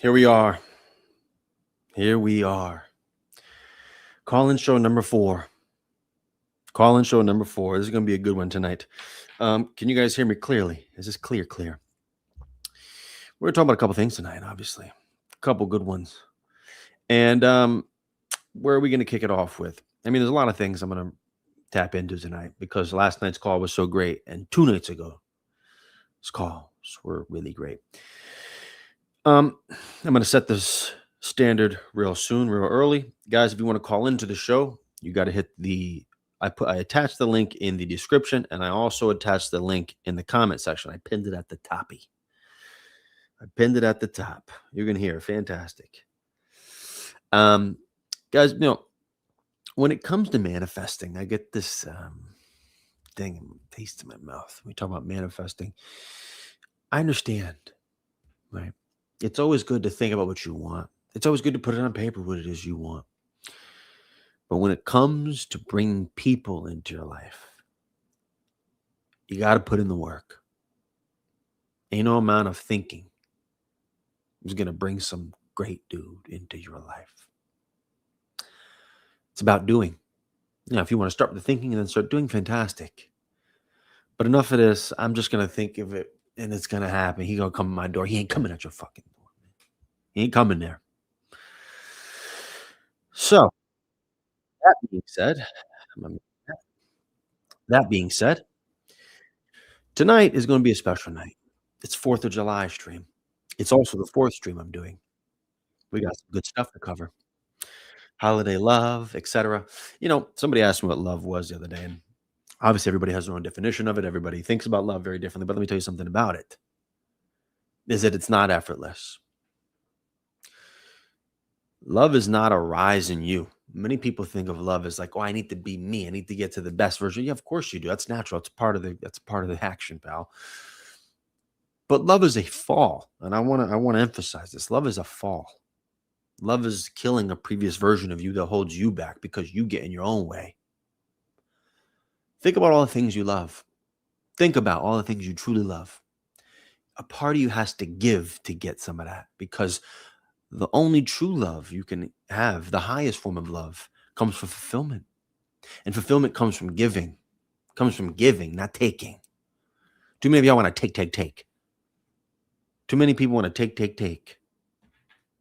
Here we are. Here we are. Call-in show number 4. Call-in show number 4. This is going to be a good one tonight. Can you guys hear me clearly? Is this clear? We're talking about a couple things tonight, obviously. A couple good ones. And where are we going to kick it off with? I mean, there's a lot of things I'm going to tap into tonight because last night's call was so great. And 2 nights ago, his calls were really great. I'm going to set this standard real soon, real early. Guys, if you want to call into the show, you got to hit I attached the link in the description, and I also attached the link in the comment section. I pinned it at the toppy. I pinned it at the top. You're going to hear fantastic. Guys, when it comes to manifesting, I get this taste in my mouth. We talk about manifesting. I understand, right? It's always good to think about what you want. It's always good to put it on paper what it is you want. But when it comes to bringing people into your life, you got to put in the work. Ain't no amount of thinking is going to bring some great dude into your life. It's about doing. If you want to start with the thinking and then start doing, fantastic. But enough of this. I'm just going to think of it and it's going to happen. He going to come to my door. He ain't coming at your fucking door. He ain't coming there. So, that being said, tonight is going to be a special night. It's 4th of July stream. It's also the 4th stream I'm doing. We got some good stuff to cover. Holiday love, etc. Somebody asked me what love was the other day, and obviously everybody has their own definition of it. Everybody thinks about love very differently, but let me tell you something about it. Is that it's not effortless. Love is not a rise in you. Many people think of love as like, oh, I need to be me. I need to get to the best version. Yeah, of course you do. That's natural. That's part of the action, pal. But love is a fall. And I want to emphasize this. Love is a fall. Love is killing a previous version of you that holds you back because you get in your own way. Think about all the things you love. Think about all the things you truly love. A part of you has to give to get some of that because the only true love you can have, the highest form of love, comes from fulfillment. And fulfillment comes from giving. Comes from giving, not taking. Too many of y'all want to take. Too many people want to take.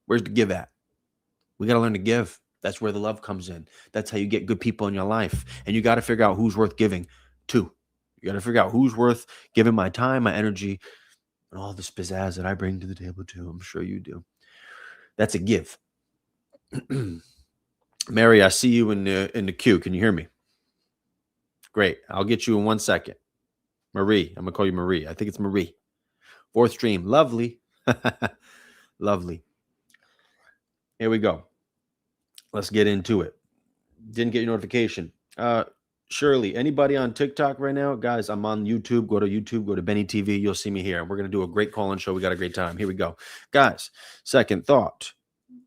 Where's the give at? We got to learn to give. That's where the love comes in. That's how you get good people in your life. And you got to figure out who's worth giving to. You got to figure out who's worth giving my time, my energy, and all this pizzazz that I bring to the table too. I'm sure you do. That's a give. Mary, I see you in the queue. Can you hear me? Great. I'll get you in 1 second. Marie. I'm going to call you Marie. I think it's Marie. 4th stream. Lovely. Lovely. Here we go. Let's get into it. Didn't get your notification. Shirley, anybody on TikTok right now? Guys, I'm on YouTube. Go to YouTube. Go to Benny TV. You'll see me here. We're going to do a great call-in show. We got a great time. Here we go. Guys, second point.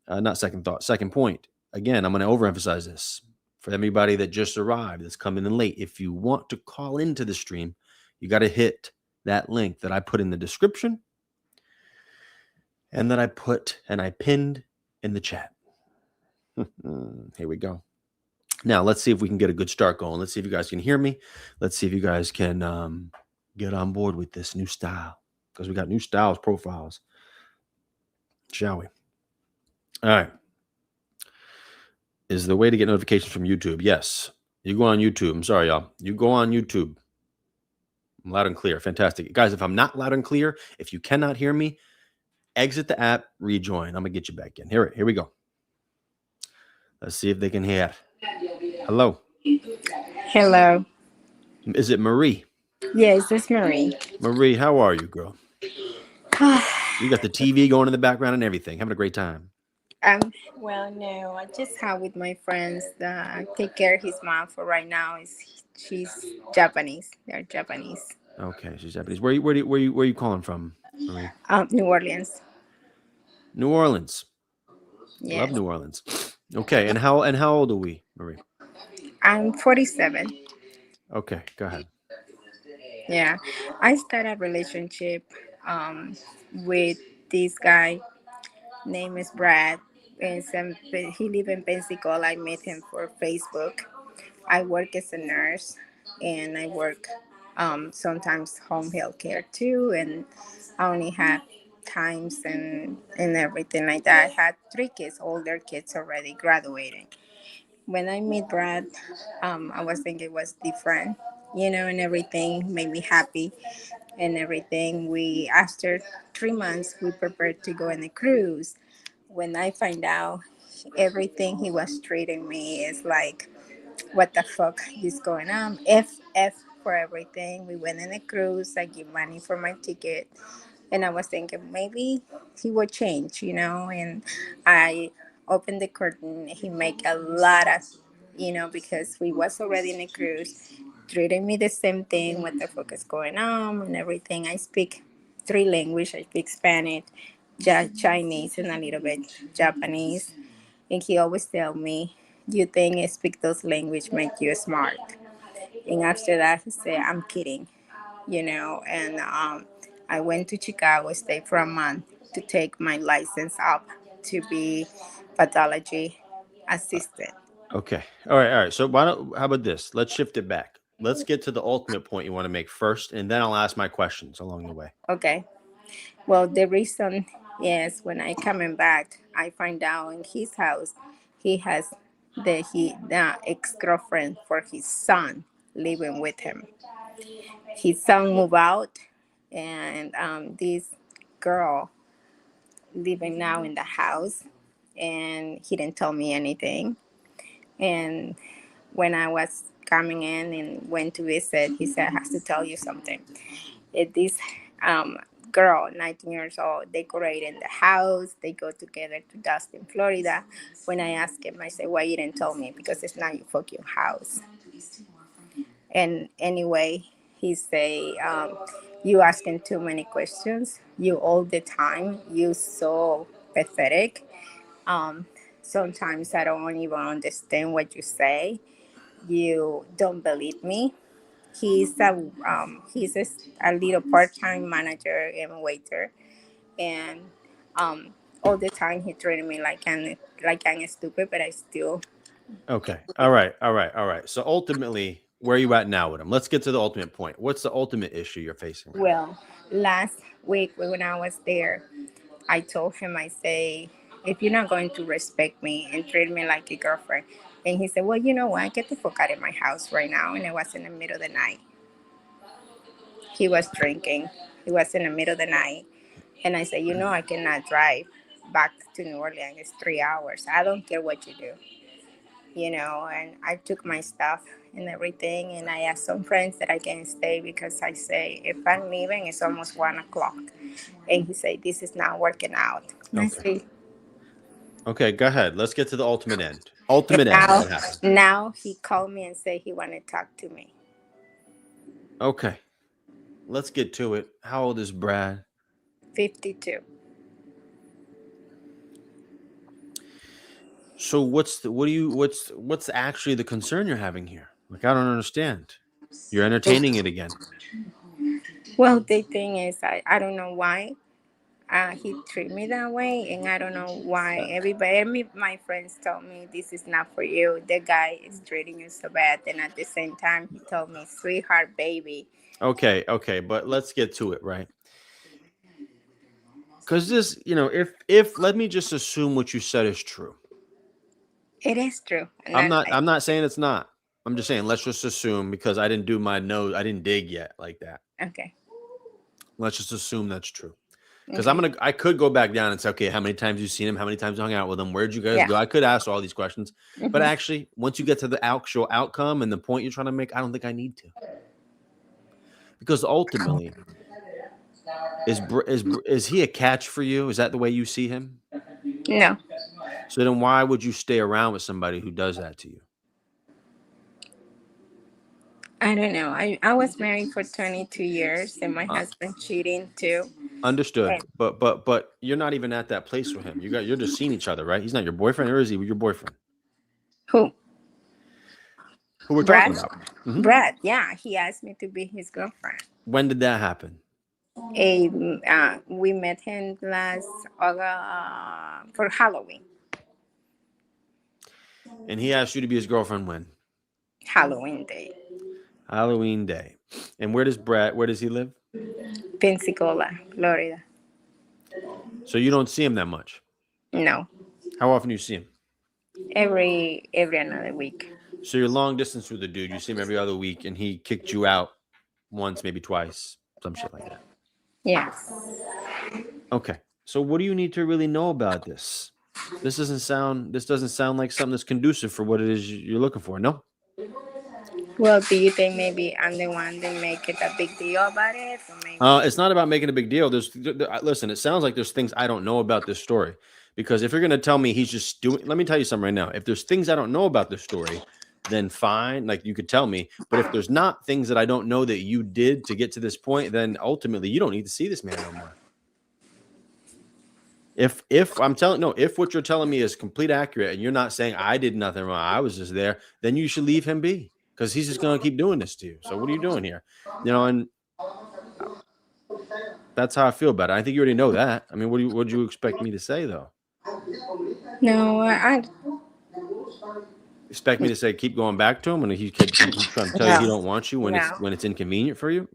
Again, I'm going to overemphasize this. For everybody that just arrived, that's coming in late, if you want to call into the stream, you got to hit that link that I put in the description and that I pinned in the chat. Here we go. Now, let's see if we can get a good start going. Let's see if you guys can hear me. Let's see if you guys can get on board with this new style because we got new styles, profiles. Shall we? All right. Is the way to get notifications from YouTube? Yes. You go on YouTube. I'm sorry, y'all. You go on YouTube. I'm loud and clear. Fantastic. Guys, if I'm not loud and clear, if you cannot hear me, exit the app, rejoin. I'm going to get you back in. Here we go. Let's see if they can hear. Hello. Hello. Is it Marie? Yes, it's Marie. Marie, how are you, girl? You got the TV going in the background and everything. Having a great time. Well, no, I just have with my friends that take care of his mom for right now. She's Japanese. They're Japanese. Okay, she's Japanese. Where are you calling from, Marie? New Orleans. New Orleans. Yes. Love New Orleans. Okay, and how old are we, Marie? I'm 47. Okay, go ahead. Yeah, I started a relationship with this guy Name is Brad. He live in Pensacola. I met him for Facebook. I work as a nurse, and I work sometimes home health care too. And I only have times and everything like that. I had three kids, older kids already graduating. When I meet Brad, I was thinking it was different, and everything made me happy and everything. We After 3 months, we prepared to go on a cruise. When I find out everything he was treating me is like, what the fuck is going on? F for everything. We went on a cruise. I give money for my ticket, and I was thinking maybe he would change, And I opened the curtain. He make a lot of, because we was already in a cruise, treating me the same thing. What the fuck is going on and everything? I speak three languages. I speak Spanish, Chinese, and a little bit Japanese. And he always tell me, "You think speak those language make you smart?" And after that, he said, "I'm kidding." And I went to Chicago, stayed for a month to take my license up to be pathology assistant. Okay. All right. All right. So why don't how about this? Let's shift it back. Let's get to the ultimate point you want to make first, and then I'll ask my questions along the way. Okay. Well, the reason is when I coming back, I find out in his house he has the ex girlfriend for his son living with him. His son moved out, and this girl living now in the house, and he didn't tell me anything. And when I was coming in and went to visit, he said, "I have to tell you something. This um, girl, 19 years old, decorating the house. They go together to Dustin, Florida." When I asked him, I said, "Why you didn't tell me? Because it's not your fucking house." And anyway, he say, "You asking too many questions. You all the time. You so pathetic. Um, Sometimes I don't even understand what you say. You don't believe me." He's a little part-time manager and waiter, and um, all the time he treated me like I'm stupid, but I still. Okay. All right. All right. All right. So ultimately, where are you at now with him? Let's get to the ultimate point. What's the ultimate issue you're facing right now? Well, last week when I was there, I told him, I say, "If you're not going to respect me and treat me like a girlfriend," and he said, "Well, you know what? Get the fuck out of my house right now." And it was in the middle of the night. He was drinking. It was in the middle of the night. And I said, "I cannot drive back to New Orleans. It's 3 hours. I don't care what you do. And I took my stuff and everything. And I asked some friends that I can stay because I say, if I'm leaving, it's almost 1 o'clock. And he said, "This is not working out." And I Okay. say, Okay. Go ahead. Let's get to the ultimate end. and Ultimate end. now, What happened? now he called me and said he wanted to talk to me. Okay. Let's get to it. How old is Brad? 52. So what's actually the concern you're having here? Like I don't understand. You're entertaining it again. Well, the thing is, I don't know why. He treat me that way, and I don't know why. My friends told me, "This is not for you. The guy is treating you so bad," and at the same time, he told me, "Sweetheart, baby." Okay, okay, but let's get to it, right? Because this, if let me just assume what you said is true. It is true, and I'm I not like. I'm not saying it's not. I'm just saying let's just assume because I didn't do my nose, I didn't dig yet like that. Okay, Let's just assume that's true. Because okay, I could go back down and say, okay, how many times you seen him? How many times you hung out with him? Where'd you guys yeah, go? I could ask all these questions, but hmm actually, once you get to the actual outcome and the point you're trying to make, I don't think I need to. Because ultimately, is he a catch for you? Is that the way you see him? no, So then, why would you stay around with somebody who does that to you? I don't know. I was married for 22 years, and my Uh, husband cheating too. Understood, And but you're not even at that place with him. You're just seeing each other, right? He's not your boyfriend, or is he your boyfriend? who? Who we're talking Brad? about? Hmm. Brad? Yeah, he asked me to be his girlfriend. When did that happen? We met him last for Halloween. And he asked you to be his girlfriend when? Halloween day. Halloween day. And where does he live? Pensacola, Florida. So you don't see him that much. No, How often do you see him? every another week. So you're long distance with the dude. You see him every other week, and he kicked you out once, maybe twice, some shit like that. Yes. Okay. So what do you need to really know about this? This doesn't sound like something that's conducive for what it is you're looking for. No. Well, do you think maybe I'm the one that make it a big deal about it, or maybe? It's not about making a big deal. Listen, it sounds like there's things I don't know about this story. Because if you're going to tell me he's just doing, let me tell you something right now. If there's things I don't know about this story, then fine. Like you could tell me. But if there's not things that I don't know that you did to get to this point, then ultimately you don't need to see this man no more. If I'm telling no, if what you're telling me is complete accurate and you're not saying I did nothing wrong, I was just there, then you should leave him be because he's just going to keep doing this to you. So what are you doing here? And that's how I feel about it. I think you already know that. I mean, what do you expect me to say though? No, Expect me to say keep going back to him and he keeps trying to tell you he no, don't want you when it's inconvenient for him?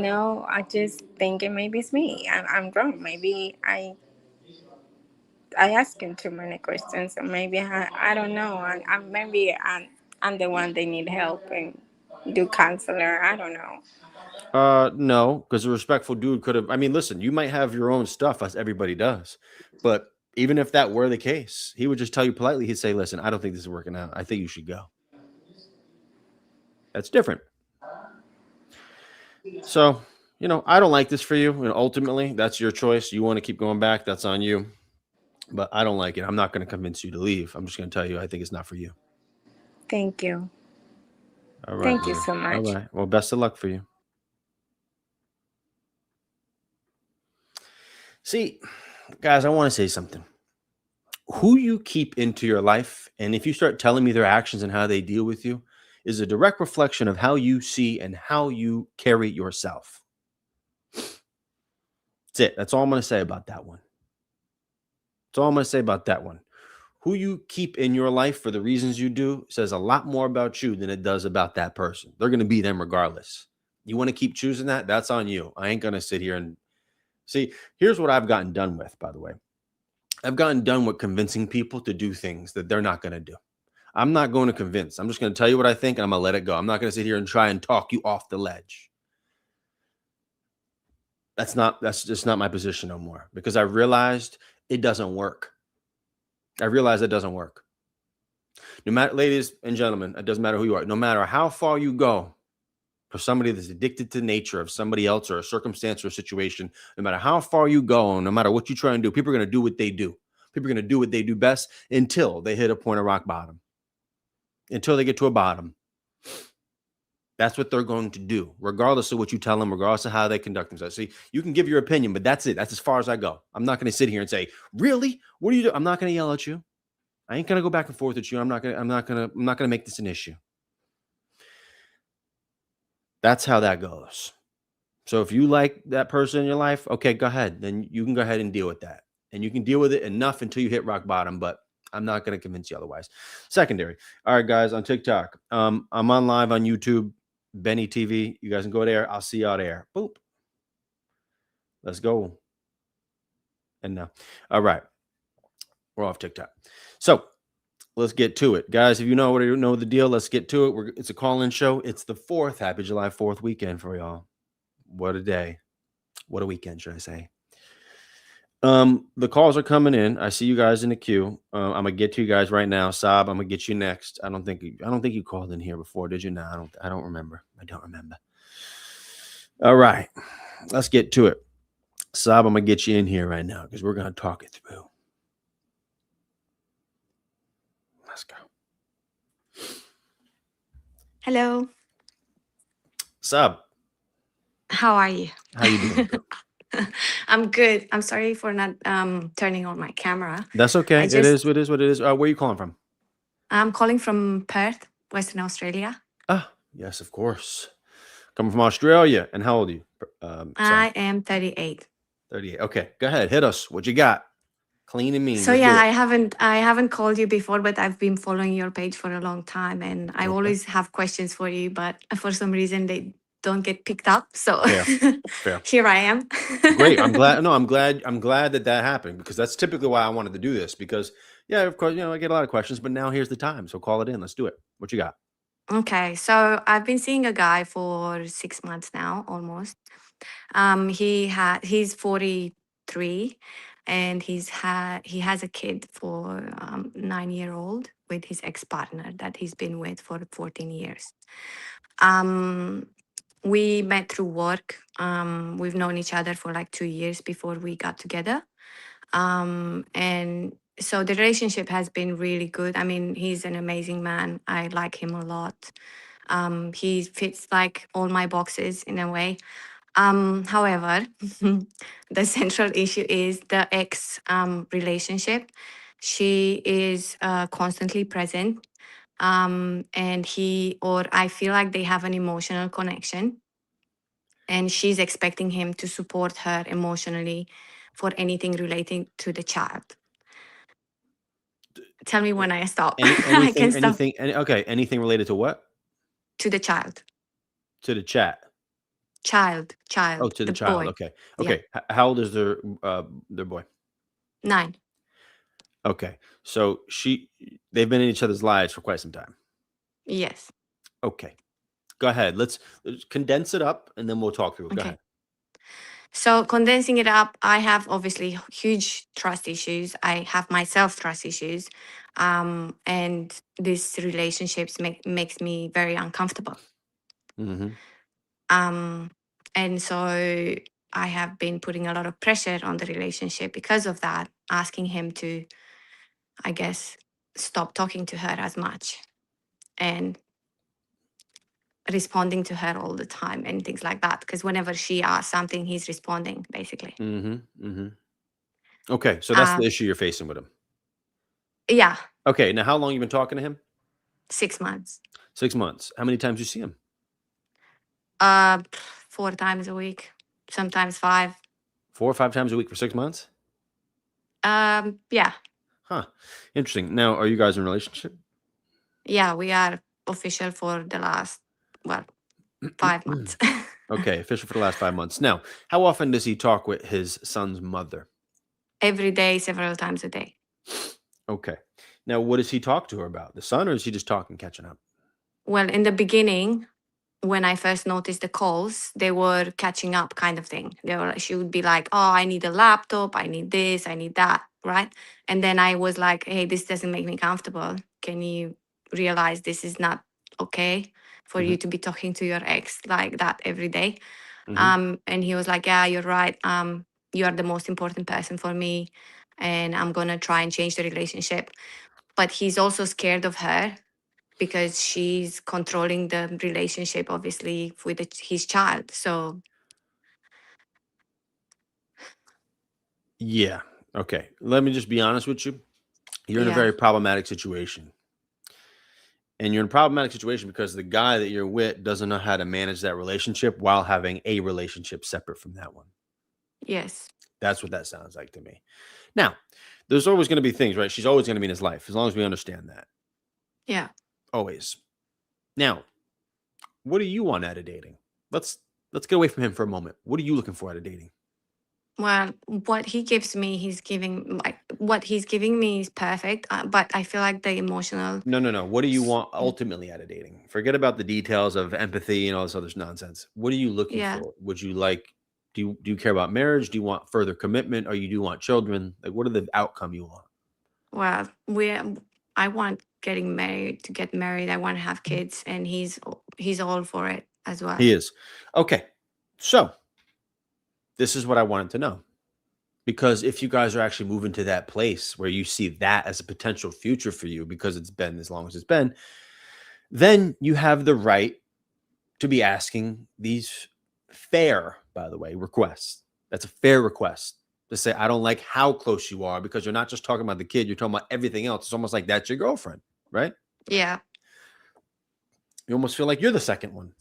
no. I just think it maybe it's me. I'm wrong. Maybe I ask him too many questions, or maybe I don't know. Maybe I'm the one they need help and do counselor. I don't know. No, because a respectful dude could have. I mean, listen, you might have your own stuff, as everybody does, but even if that were the case, he would just tell you politely. He'd say, "Listen, I don't think this is working out. I think you should go." That's different. So, I don't like this for you, and ultimately, that's your choice. You want to keep going back, that's on you. But I don't like it. I'm not going to convince you to leave. I'm just going to tell you I think it's not for you. Thank you. All right, Thank you buddy. so All much. right. Well, best of luck for you. See, guys, I want to say something. Who you keep into your life, and if you start telling me their actions and how they deal with you, is a direct reflection of how you see and how you carry yourself. That's it. That's all I'm going to say about that one. That's all I'm going to say about that one. Who you keep in your life for the reasons you do says a lot more about you than it does about that person. They're going to be them regardless. You want to keep choosing that? That's on you. I ain't going to sit here and see. Here's what I've gotten done with, by the way. I've gotten done with convincing people to do things that they're not going to do. I'm not going to convince. I'm just going to tell you what I think and I'm going to let it go. I'm not going to sit here and try and talk you off the ledge. That's just not my position no more because I realized it doesn't work. I realized it doesn't work. No matter, ladies and gentlemen, it doesn't matter who you are. No matter how far you go for somebody that's addicted to nature of somebody else or a circumstance or a situation, no matter how far you go, no matter what you try and do, people are going to do what they do. People are going to do what they do best until they hit a point of rock bottom, until they get to a bottom. That's what they're going to do, regardless of what you tell them, regardless of how they conduct themselves. See, you can give your opinion, but that's it. That's as far as I go. I'm not going to sit here and say, "Really? What do you do?" I'm not going to yell at you. I ain't going to go back and forth with you. I'm not going to make this an issue. That's how that goes. So if you like that person in your life, okay, go ahead. Then you can go ahead and deal with that. And you can deal with it enough until you hit rock bottom, but I'm not going to convince you otherwise. Secondary. All right, guys, on TikTok. I'm on live on YouTube, Benny TV. You guys can go there. I'll see you out there. Boop. Let's go. And now, all right. We're off TikTok. So let's get to it. Guys, if you know the deal, let's get to it. It's a call-in show. It's the 4th. Happy July 4th weekend for y'all. What a day. What a weekend, should I say. The calls are coming in. I see you guys in the queue. I'm gonna get to you guys right now. Saab, I'm gonna get you next. I don't think you called in here before, did you? No, I don't remember. I don't remember. All right, let's get to it. Saab, I'm gonna get you in here right now because we're gonna talk it through. Let's go. Hello. Saab, How are you? how you doing? I'm good. I'm sorry for not turning on my camera. That's okay. I It is just what it is. Where are you calling from? I'm calling from Perth, Western Australia. Ah, yes, of course. Coming from Australia. And how old are you? Son? I am 38. 38. Okay, go ahead. Hit us. What you got? Clean and mean. So Let's yeah, do it. I haven't called you before, but I've been following your page for a long time, and I Okay. always have questions for you, but for some reason they don't get picked up. So Fair. Fair. here I am. Great. I'm glad. No, I'm glad. I'm glad that that happened because that's typically why I wanted to do this. Because yeah, of course, I get a lot of questions, but now here's the time. So call it in. Let's do it. What you got? Okay, so I've been seeing a guy for 6 months now, almost. He's 43, and he has a kid for 9 year old with his ex partner that he's been with for 14 years. Um, we met through work. We've known each other for like 2 years before we got together. And so the relationship has been really good. I mean, he's an amazing man. I like him a lot. He fits like all my boxes in a way. However, the central issue is the ex relationship. She is constantly present, and he or I feel like they have an emotional connection, and she's expecting him to support her emotionally for anything relating to the child. Tell me when I stop. I can stop. Okay. Anything related to what? To the child, To the chat. Oh, child, to the the child. boy. Okay. Yeah, Okay. How old is their boy? 9. Okay. So they've been in each other's lives for quite some time. Yes. Okay. Go ahead. Let's condense it up and then we'll talk through it. Go Okay. ahead. So condensing it up, I have obviously huge trust issues. I have myself trust issues, and this relationships makes me very uncomfortable. Mm-hmm. Um, and so I have been putting a lot of pressure on the relationship because of that, asking him to, I guess, stop talking to her as much and responding to her all the time and things like that. Because whenever she asks something, he's responding basically. Mm-hmm. Mm-hmm. Okay. So that's the Um, issue you're facing with him. yeah, Okay. Now, how long you been talking to him? 6 months. 6 months. How many times you see him? 4 times a week, sometimes 5. 4 or 5 times a week for 6 months? Yeah, Huh. Interesting. Now, are you guys in a relationship? yeah, we are official for the last, well, 5 months. Okay. Official for the last 5 months. Now, how often does he talk with his son's mother? Every day, several times a day. Okay. Now, what does he talk to her about? The son, or is he just talking, catching up? Well, in the beginning, when I first noticed the calls, they were catching up kind of thing. She would be like, "Oh, I need a laptop, I need this, I need that," right? And then I was like, "Hey, this doesn't make me comfortable. Can you realize this is not okay for Mm-hmm. you to be talking to your ex like that every day?" Mm-hmm. And he was like, "Yeah, you're right. You are the most important person for me, and I'm gonna try and change the relationship." But he's also scared of her because she's controlling the relationship, obviously, with his child. So Yeah. Okay. Let me just be honest with you. You're in a yeah, very problematic situation. And you're in a problematic situation because the guy that you're with doesn't know how to manage that relationship while having a relationship separate from that one. yes, That's what that sounds like to me. Now, there's always going to be things, right? She's always going to be in his life as long as we understand that. yeah. Always. Now, what do you want out of dating? Let's get away from him for a moment. What are you looking for out of dating? Well, what he gives me, he's giving like what he's giving me is perfect. But I feel like the emotional, No, no, no. What do you s- want ultimately out of dating? Forget about the details of empathy and all this other nonsense. What are you looking yeah. for? Would you like do you care about marriage? Do you want further commitment or you do want children? Like what are the outcome you want? Well, I want getting married to get married. I want to have kids, and he's all for it as well. He is. Okay. So, this is what I wanted to know. Because if you guys are actually moving to that place where you see that as a potential future for you because it's been as long as it's been, then you have the right to be asking these fair, by the way, requests. That's a fair request to say, I don't like how close you are because you're not just talking about the kid, you're talking about everything else. It's almost like that's your girlfriend, right? Yeah, You almost feel like you're the second one.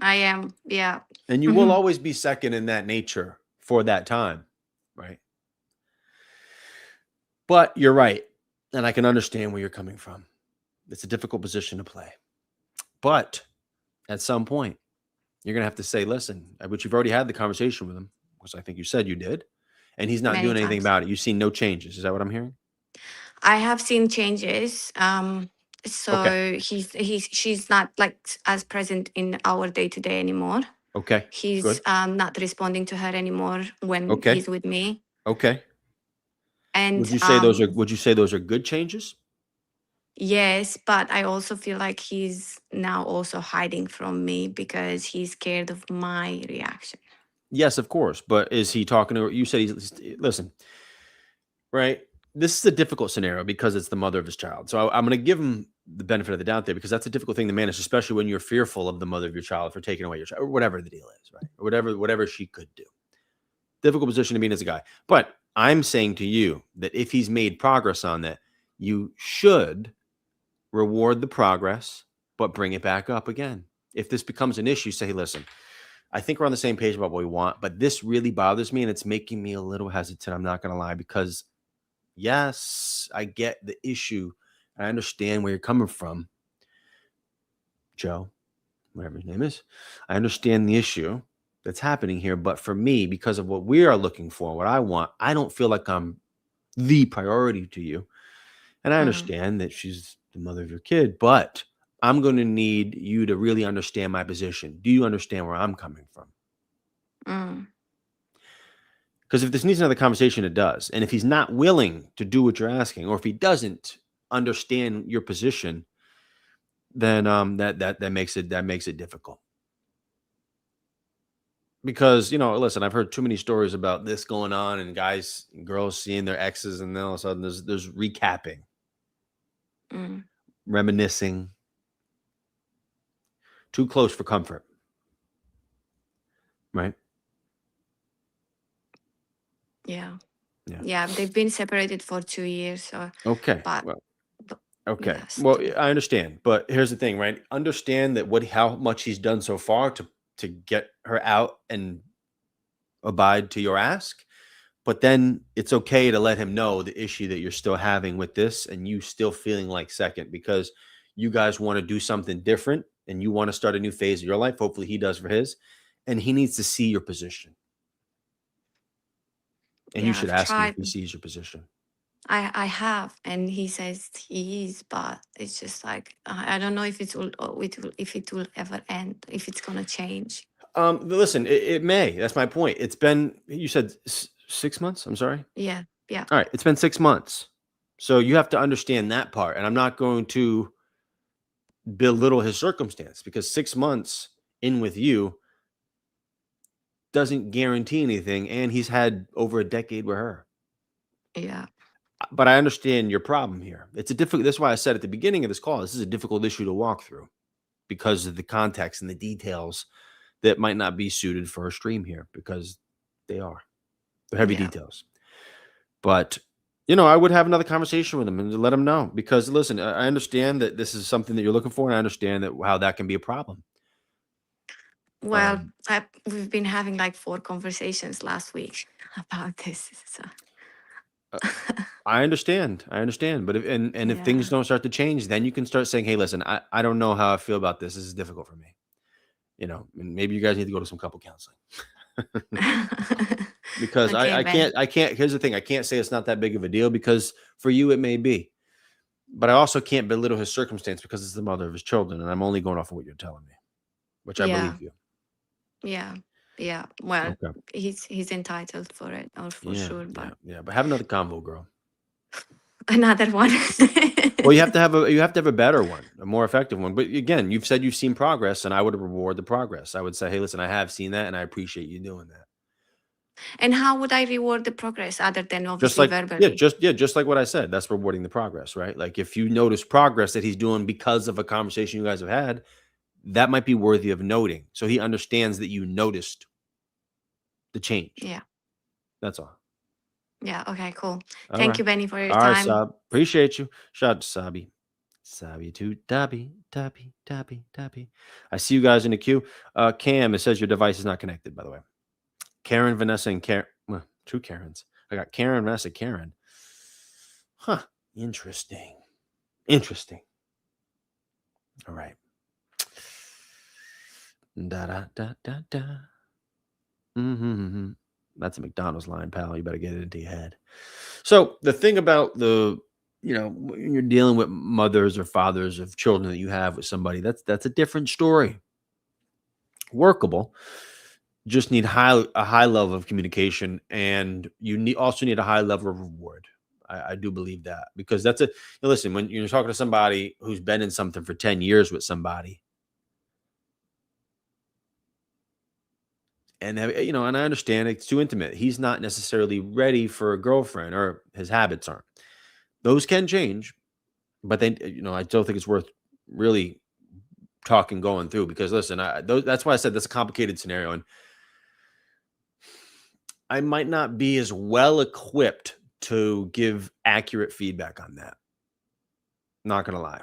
I am. Yeah. And you will always be second in that nature for that time, right? But you're right. And I can understand where you're coming from. It's a difficult position to play. But at some point, you're going to have to say, listen, but you've already had the conversation with him, because I think you said you did, and he's not Many doing anything times. about it. You've seen no changes. Is that what I'm hearing? I have seen changes. Okay. So she's not like as present in our day to day anymore. Okay. He's Good. not responding to her anymore when Okay. he's with me. Okay. And Would you say those are good changes? yes, but I also feel like he's now also hiding from me because he's scared of my reaction. Yes, of course. But is he talking to her? You said listen, right? This is a difficult scenario because it's the mother of his child. So I'm going to give him the benefit of the doubt there, because that's a difficult thing to manage, especially when you're fearful of the mother of your child for taking away your child, or whatever the deal is, right? Or whatever she could do. Difficult position to be in as a guy. But I'm saying to you that if he's made progress on that, you should reward the progress, but bring it back up again. If this becomes an issue, say, listen, I think we're on the same page about what we want, but this really bothers me and it's making me a little hesitant. I'm not going to lie, because yes, I get the issue. I understand where you're coming from, Joe, whatever his name is. I understand the issue that's happening here. But for me, because of what we are looking for, what I want, I don't feel like I'm the priority to you. And I Mm, understand that she's the mother of your kid, but I'm going to need you to really understand my position. Do you understand where I'm coming from? mm, Because if this needs another conversation, it does. And if he's not willing to do what you're asking, or if he doesn't understand your position, then that makes it difficult. Because, listen, I've heard too many stories about this going on, and guys and girls seeing their exes, and then all of a sudden there's recapping, mm. reminiscing, too close for comfort, right? Yeah. Yeah. Yeah. They've been separated for 2 years. So, Okay. but, Well, but okay. yeah, Well, still. I understand, but here's the thing, right? Understand that how much he's done so far to get her out and abide to your ask. But then it's okay to let him know the issue that you're still having with this, and you still feeling like second, because you guys want to do something different and you want to start a new phase of your life. Hopefully he does for his, and he needs to see your position. And you Yeah, should I've ask him if tried. he sees your position. I have, and he says he is, but it's just like I don't know if if it will ever end, if it's gonna change. Listen, it may. That's my point. It's been, you said 6 months. I'm sorry. Yeah, yeah, All right. It's been 6 months. So you have to understand that part. And I'm not going to belittle his circumstance, because 6 months in with you doesn't guarantee anything. And he's had over a decade with her. yeah, But I understand your problem here. It's a difficult, that's why I said at the beginning of this call, this is a difficult issue to walk through, because of the context and the details that might not be suited for a stream here, because they are. They're heavy yeah. details. But I would have another conversation with him and let him know, because listen, I understand that this is something that you're looking for, and I understand that how that can be a problem. Well, Um, we've been having like 4 conversations last week about this. So uh, I understand. I understand. But if things yeah. don't start to change, then you can start saying, "Hey, listen, I don't know how I feel about this. This is difficult for me." And maybe you guys need to go to some couple counseling. Because Okay, I Ben. can't. Here's the thing: I can't say it's not that big of a deal, because for you it may be, but I also can't belittle his circumstance, because it's the mother of his children, and I'm only going off of what you're telling me, which I Yeah, believe you. yeah, yeah. Well, Okay. he's entitled for it, or for Yeah, sure. yeah, But yeah. But have another convo, girl. another one. Well, you have to have a better one, a more effective one. But again, you've said you've seen progress, and I would reward the progress. I would say, hey, listen, I have seen that, and I appreciate you doing that. And how would I reward the progress other than Just obviously like, yeah, verbally? just like what I said. That's rewarding the progress, right? Like if you notice progress that he's doing because of a conversation you guys have had, that might be worthy of noting, so he understands that you noticed the change. Yeah. That's all. Yeah. Okay, cool. All Thank right. you, Benny, for your All right, time. Sab. Appreciate you. Shout out to Sabi. Sabi to Dabby, Dabby, Dabby, Dabby. I see you guys in the queue. Cam, it says your device is not connected, by the way. Karen, Vanessa, and Karen. Well, two Karens. I got Karen, Vanessa, Karen. Huh. Interesting. Interesting. All right. Da da da da da. Mm-hmm. That's a McDonald's line, pal. You better get it into your head. So the thing about when you're dealing with mothers or fathers of children that you have with somebody, that's a different story. Workable. Just need a high level of communication, and also need a high level of reward. I do believe that, because listen, when you're talking to somebody who's been in something for 10 years with somebody, and and I understand it's too intimate. He's not necessarily ready for a girlfriend, or his habits aren't. Those can change, but then I don't think it's worth really talking going through, because listen, that's why I said that's a complicated scenario, and I might not be as well equipped to give accurate feedback on that. Not gonna lie,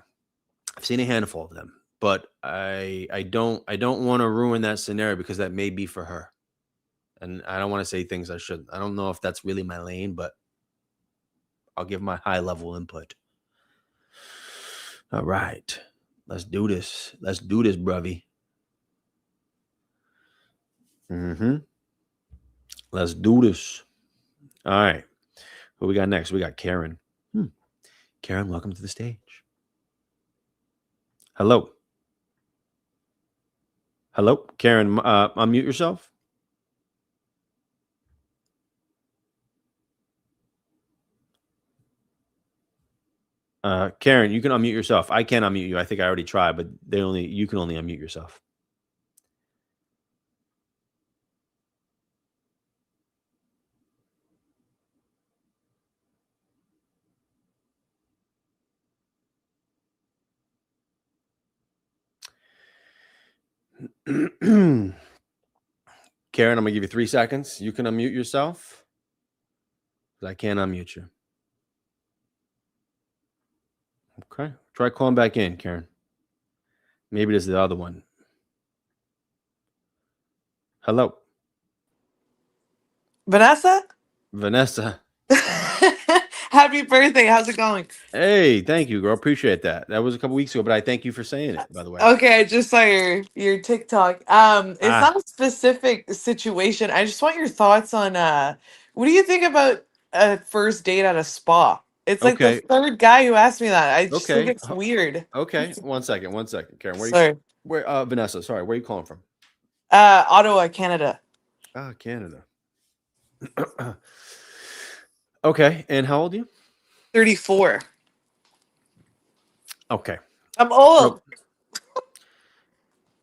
I've seen a handful of them, but I don't want to ruin that scenario, because that may be for her, and I don't want to say things I shouldn't. I don't know if that's really my lane, but I'll give my high level input. All right, let's do this. Let's do this, bruvy. Mm-hmm. Let's do this. All right. Who we got next? We got Karen. Karen, welcome to the stage. Hello. Hello, Karen. Unmute yourself. Karen, you can unmute yourself. I can't unmute you. I think I already tried, but you can only unmute yourself. Karen, I'm gonna give you 3 seconds. You can unmute yourself, 'cause I can't unmute you. Okay. Try calling back in, Karen. Maybe this is the other one. Hello, Vanessa? Vanessa. Happy birthday. How's it going? Hey, thank you, girl. Appreciate that. That was a couple weeks ago, but I thank you for saying it, by the way. Okay, I just saw your TikTok. It's Ah, not a specific situation. I just want your thoughts on what do you think about a first date at a spa? It's like the okay. third guy who asked me that. I just think Okay. it's weird. Okay. 1 second. 1 second, Karen. Sorry. Vanessa, sorry, where are you calling from? Ottawa, Canada. Ah, Canada. Okay. And how old are you? 34. Okay. I'm So, old.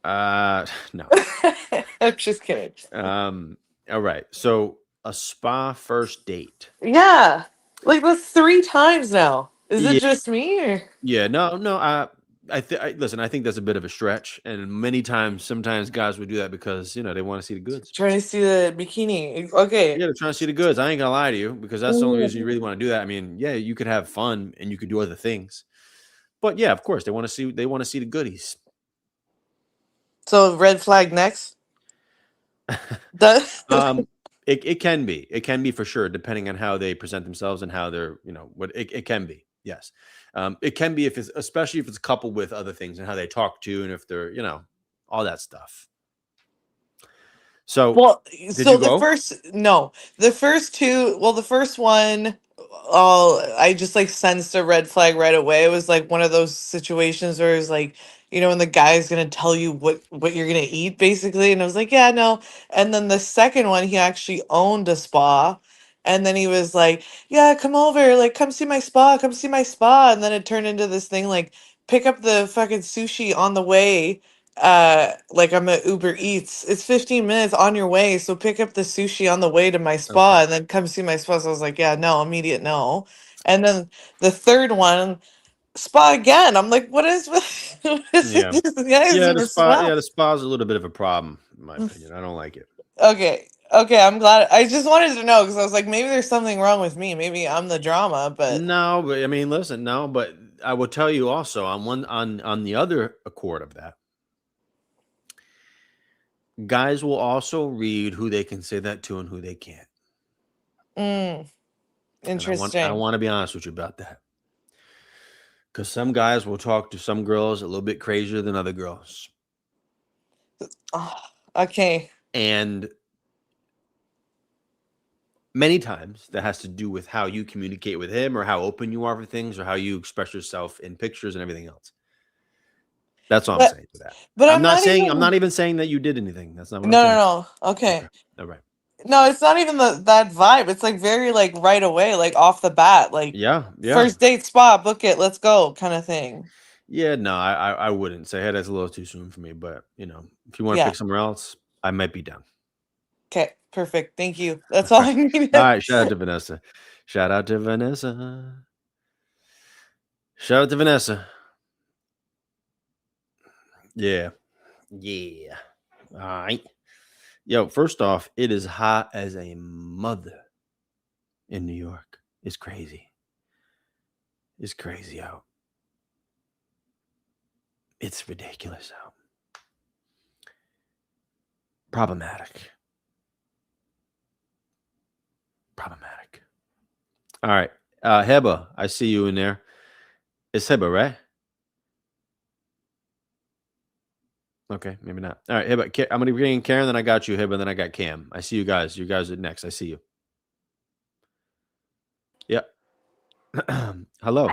no. I'm just kidding. All right. So a spa first date. Yeah. Like that's 3 times now. Is it Yeah. just me or Yeah. No, no. Listen, I think that's a bit of a stretch. And sometimes guys would do that because, they want to see the goods. trying to see the bikini? Okay. Yeah, they're trying to see the goods. I ain't gonna lie to you, because that's the only reason you really want to do that. I mean, yeah, you could have fun and you could do other things. But yeah, of course, they want to see the goodies. So red flag next. That Um, it can be. It can be for sure, depending on how they present themselves and how they're, what it can be. Yes. It can be, especially if it's coupled with other things and how they talk to you, and if they're, all that stuff. So well, did you so the go? first no, the first two. Well, the first one, I just like sensed a red flag right away. It was like one of those situations where it's like, when the guy's gonna tell you what you're gonna eat, basically, and I was like, yeah, no. And then the second one, he actually owned a spa, and then he was like, yeah, come over, like, come see my spa, come see my spa, and then it turned into this thing like, pick up the fucking sushi on the way, like I'm at Uber Eats. It's 15 minutes on your way, so pick up the sushi on the way to my Okay. spa and then come see my spa. So I was like, yeah, no, immediate no. And then the third one, spa again. I'm like, what is with what is Yeah. with this guys Yeah, in the the spa. spa? Yeah, the spa is a little bit of a problem, in my opinion. I don't like it. Okay. Okay, I'm glad. I just wanted to know because I was like, maybe there's something wrong with me. Maybe I'm the drama, but No, but I mean, listen, no, but I will tell you also on the other accord of that, guys will also read who they can say that to and who they can't. Mm, And I interesting. want to be honest with you about that. Because some guys will talk to some girls a little bit crazier than other girls. Oh, okay. And many times that has to do with how you communicate with him or how open you are for things or how you express yourself in pictures and everything else. That's all I'm But saying to that. but I'm I'm not not saying I'm even. not even saying that you did anything. That's not what I'm No, no, saying. no. Okay. Okay. All right. No, it's not even that vibe. It's like very like right away, like off the bat, like Yeah. Yeah. first date spot, book it, let's go, kind of thing. Yeah. No, I wouldn't say, hey, that's a little too soon for me. But if you want to Yeah. pick somewhere else, I might be down. Okay. Perfect. Thank you. That's All all right. I needed. All right. Shout out to Vanessa. Shout out to Vanessa. Shout out to Vanessa. Yeah. Yeah. All right. Yo, first off, it is hot as a mother in New York. It's crazy. It's crazy out. It's ridiculous out. Problematic. Problematic. All right. Heba, I see you in there. It's Heba, right? Okay, maybe not. All right, Heba. I'm gonna bring in Karen, then I got you, Heba, then I got Cam. I see you guys. You guys are next. I see you. Yep. Hello.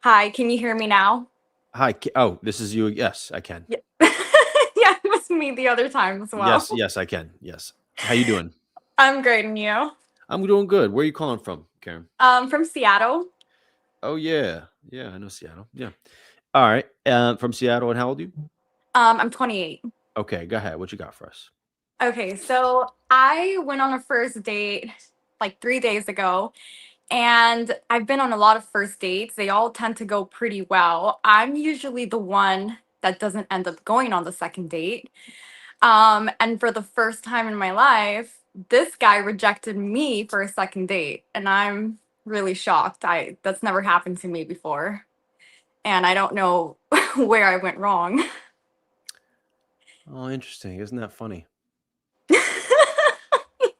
Hi, can you hear me now? Hi. Oh, this is you. Yes, I can. Yeah. Yeah, it was me the other time as well. Yes, I can. Yes. How you doing? I'm great, and you? I'm doing good. Where are you calling from, Karen? From Seattle. Oh yeah, yeah. I know Seattle. Yeah. All right. From Seattle, and how old are you? I'm 28. Okay, go ahead. What you got for us? Okay, so I went on a first date like 3 days ago, and I've been on a lot of first dates. They all tend to go pretty well. I'm usually the one that doesn't end up going on the second date. And for the first time in my life, this guy rejected me for a second date, and I'm really shocked. I That's never happened to me before, and I don't know where I went wrong. Oh, interesting. Isn't that funny?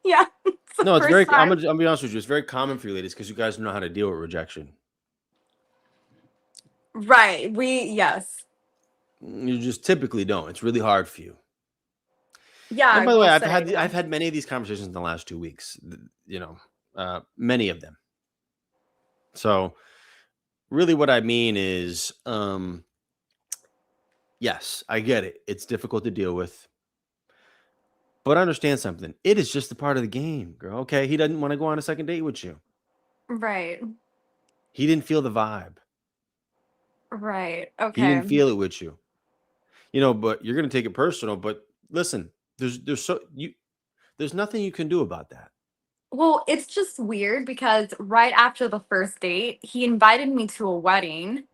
Yeah, it's the No, it's first very. time. I'm gonna be honest with you. It's very common for you ladies because you guys know how to deal with rejection. Right. Yes. You just typically don't. It's really hard for you. Yeah, And I by the way, will I've say. had Yeah. I've had many of these conversations in the last 2 weeks. Many of them. So really, what I mean is, yes, I get it. It's difficult to deal with, but understand something. It is just a part of the game, girl. Okay, he doesn't want to go on a second date with you. Right. He didn't feel the vibe. Right. He Okay. didn't feel it with you. But you're gonna take it personal. But listen, there's nothing you can do about that. Well, it's just weird because right after the first date, he invited me to a wedding,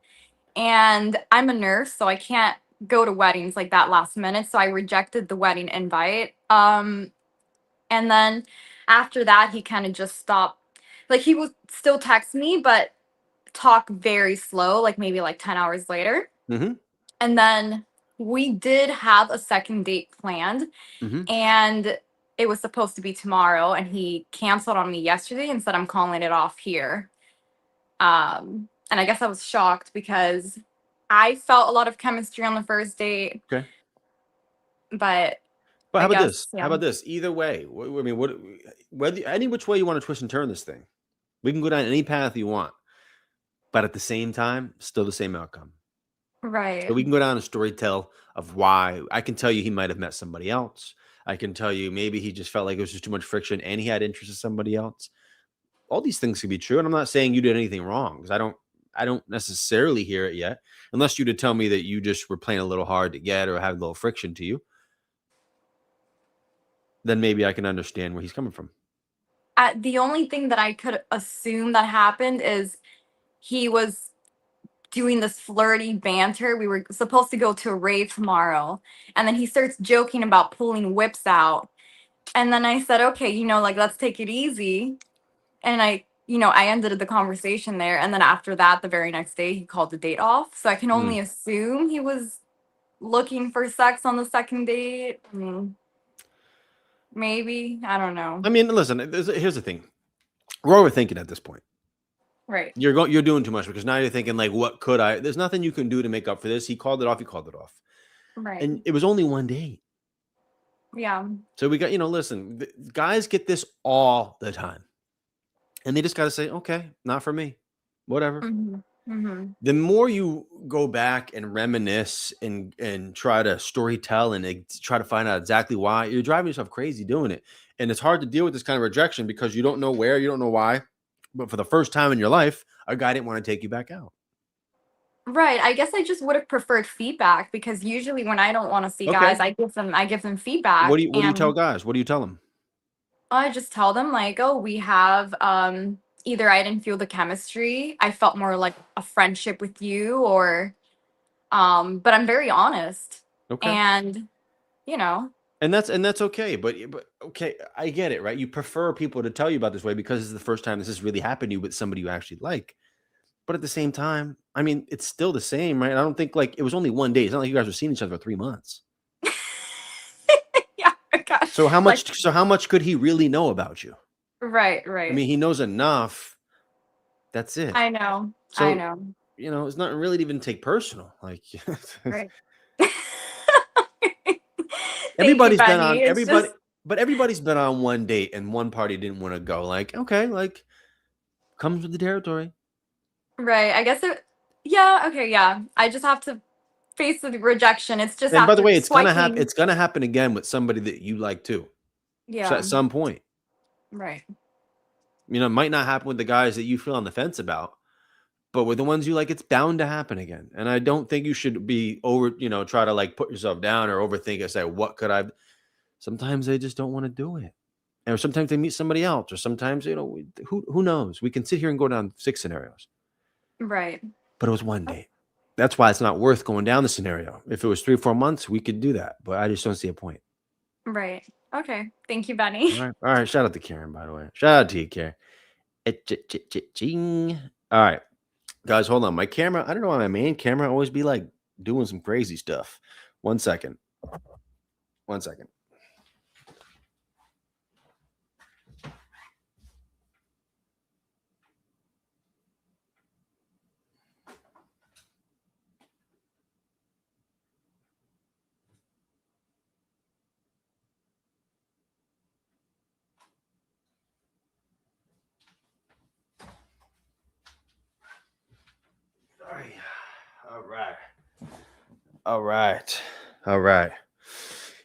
and I'm a nurse, so I can't go to weddings like that last minute. So I rejected the wedding invite. And then after that, he kind of just stopped. Like he would still text me, but talk very slow, like maybe like 10 hours later. Mm-hmm. And then we did have a second date planned, Mm-hmm. and it was supposed to be tomorrow, and he canceled on me yesterday and said I'm calling it off here. And I guess I was shocked because I felt a lot of chemistry on the first date, Okay. but But how I about guess, this? How yeah. about this? Either way, I mean, whether any which way you want to twist and turn this thing, we can go down any path you want. But at the same time, still the same outcome. Right. So we can go down a story tell of why. I can tell you he might have met somebody else. I can tell you maybe he just felt like it was just too much friction and he had interest in somebody else. All these things could be true. And I'm not saying you did anything wrong because I don't necessarily hear it yet, unless you to tell me that you just were playing a little hard to get or had a little friction to you. Then maybe I can understand where he's coming from. The only thing that I could assume that happened is he was doing this flirty banter. We were supposed to go to a rave tomorrow, and then he starts joking about pulling whips out. And then I said, okay, like let's take it easy. And I, I ended the conversation there. And then after that, the very next day, he called the date off. So I can Mm. only assume he was looking for sex on the second date. Maybe. I don't know. I mean, listen, here's the thing. We're overthinking at this point. Right. You're doing too much because now you're thinking like, what could I? There's nothing you can do to make up for this. He called it off. He called it off, Right. and it was only one date. Yeah. So we got, listen, guys get this all the time, and they just got to say, okay, not for me, whatever. The more you go back and reminisce and try to story tell and try to find out exactly why, you're driving yourself crazy doing it, and it's hard to deal with this kind of rejection because you don't know where, you don't know why. But for the first time in your life, a guy didn't want to take you back out. Right. I guess I just would have preferred feedback because usually when I don't want to see Okay. guys, I give them feedback. What do you tell guys? What do you tell them? I just tell them like, oh, we have either I didn't feel the chemistry, I felt more like a friendship with you, or but I'm very honest. Okay. And And that's okay, but okay, I get it, right? You prefer people to tell you about this way because it's the first time this has really happened to you with somebody you actually like. But at the same time, I mean, it's still the same, right? I don't think like it was only one day. It's not like you guys were seeing each other for 3 months. yeah, gosh. So how much could he really know about you? Right. I mean, he knows enough. That's it. I know. So, I know. It's not really to even take personal. Like Right. everybody's been on everybody, but everybody's been on one date and one party didn't want to go. Like, okay, like comes with the territory. Right. I guess yeah, okay, yeah. I just have to face the rejection. It's just And by the after way, it's gonna swiping. happen. It's gonna happen again with somebody that you like too. Yeah. So at some point. Right. It might not happen with the guys that you feel on the fence about, but with the ones you like, it's bound to happen again. And I don't think you should be try to like put yourself down or overthink and say, what could I? Sometimes they just don't want to do it. And sometimes they meet somebody else, or sometimes, who knows? We can sit here and go down 6 scenarios. Right. But it was one date. That's why it's not worth going down the scenario. If it was 3 or 4 months, we could do that. But I just don't see a point. Right. Okay. Thank you, Benny. All right. Shout out to Karen, by the way. Shout out to you, Karen. All right. Guys, hold on. My camera, I don't know why my main camera always be like doing some crazy stuff. 1 second. 1 second. All right.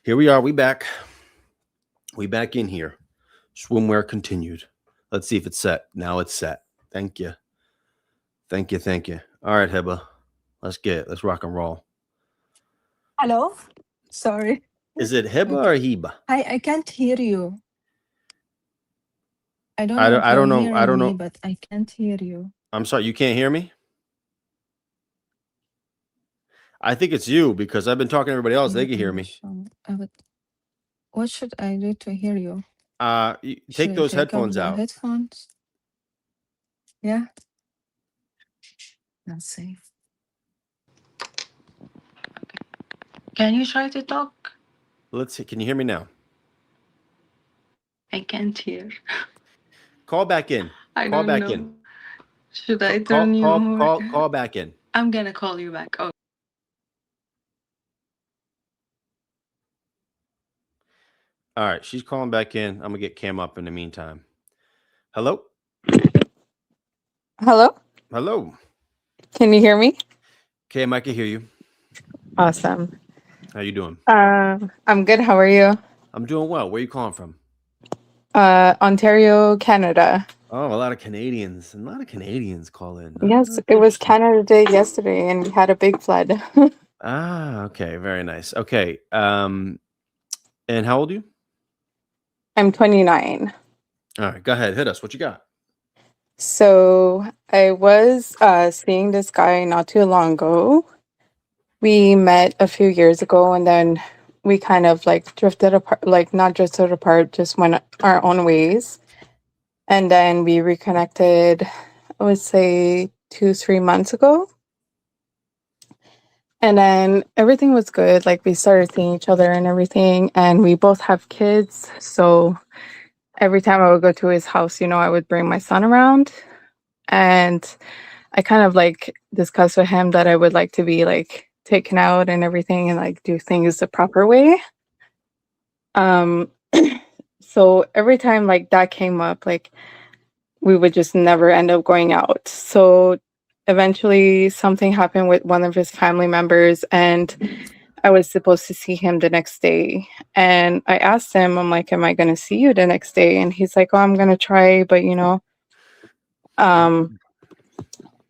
Here we are. We back. We back in here. Swimwear continued. Let's see if it's set. Now it's set. Thank you. All right, Heba. Let's rock and roll. Hello? Sorry. Is it Heba or Heba? I can't hear you. I don't know. But I can't hear you. I'm sorry, you can't hear me? I think it's you because I've been talking to everybody else. They can hear me. What should I do to hear you? Take those headphones out. Headphones? Yeah. Let's see. Can you try to talk? Let's see. Can you hear me now? I can't hear. Call back in. Call back in. Should I turn you over? Call back in. I'm gonna call you back. Oh. All right, she's calling back in. I'm gonna get Cam up in the meantime. Hello? Hello? Can you hear me? Cam, I can hear you. Awesome. How you doing? I'm good. How are you? I'm doing well. Where are you calling from? Ontario, Canada. Oh, a lot of Canadians. Call in. Yes, it was Canada Day yesterday, and we had a big flood. Okay. Very nice. Okay. And how old are you? I'm 29. All right, go ahead. Hit us. What you got? So I was seeing this guy not too long ago. We met a few years ago, and then we kind of like drifted apart, like not drifted apart, just went our own ways. And then we reconnected, I would say 2-3 months ago. And then everything was good. Like we started seeing each other and everything. And we both have kids. So every time I would go to his house, I would bring my son around. And I kind of like discussed with him that I would like to be like taken out and everything and like do things the proper way. Um so every time like that came up, like we would just never end up going out. So eventually something happened with one of his family members and I was supposed to see him the next day. And I asked him, I'm like, am I going to see you the next day? And he's like, oh, I'm going to try, but um,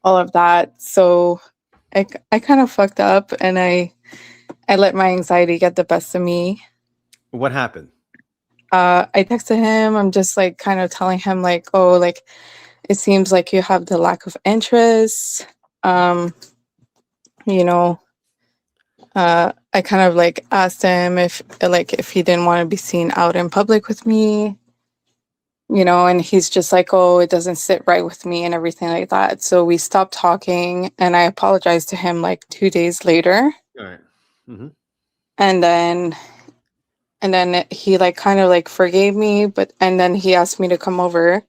all of that. So I kind of fucked up and I let my anxiety get the best of me. What happened? I texted him. I'm just like kind of telling him like, oh, like it seems like you have the lack of interest. You know, I kind of like asked him if he didn't want to be seen out in public with me, and he's just like, oh, it doesn't sit right with me and everything like that. So we stopped talking and I apologized to him like 2 days later. All right. Mm-hmm. And then he like kind of like forgave me, and then he asked me to come over.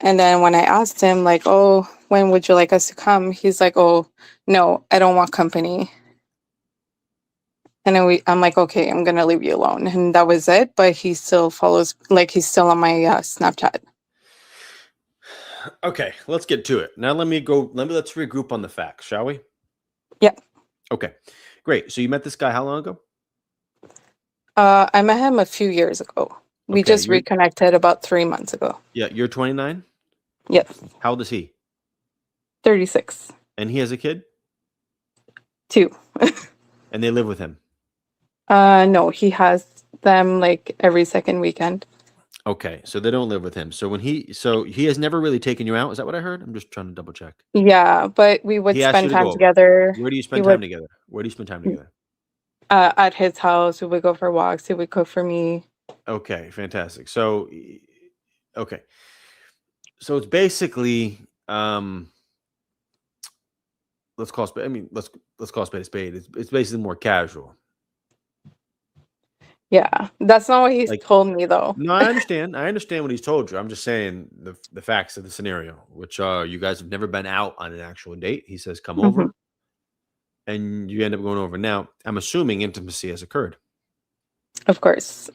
And then when I asked him like, oh, when would you like us to come? He's like, oh, no, I don't want company. And then I'm like, okay, I'm gonna leave you alone, and that was it. But he still follows, like he's still on my Snapchat. Okay, let's get to it. Now let's regroup on the facts, shall we? Yeah. Okay, great. So you met this guy how long ago? I met him a few years ago. We Okay, just reconnected about 3 months ago. Yeah, you're 29? Yes. How old is he? 36. And he has a kid? 2. And they live with him? No, he has them like every second weekend. Okay, so they don't live with him. So he has never really taken you out. Is that what I heard? I'm just trying to double check. Yeah, but we would He asked you spend to time go over. together. Where do you spend time together? Where do you spend time together? At his house, we would go for walks. He would cook for me. Okay, fantastic. So, okay. So it's basically, let's call a spade a spade. It's basically more casual. Yeah, that's not what he's Like- told me though. No, I understand. I understand what he's told you. I'm just saying the facts of the scenario, which are you guys have never been out on an actual date. He says, come over. And you end up going over. Now, I'm assuming intimacy has occurred. Of course.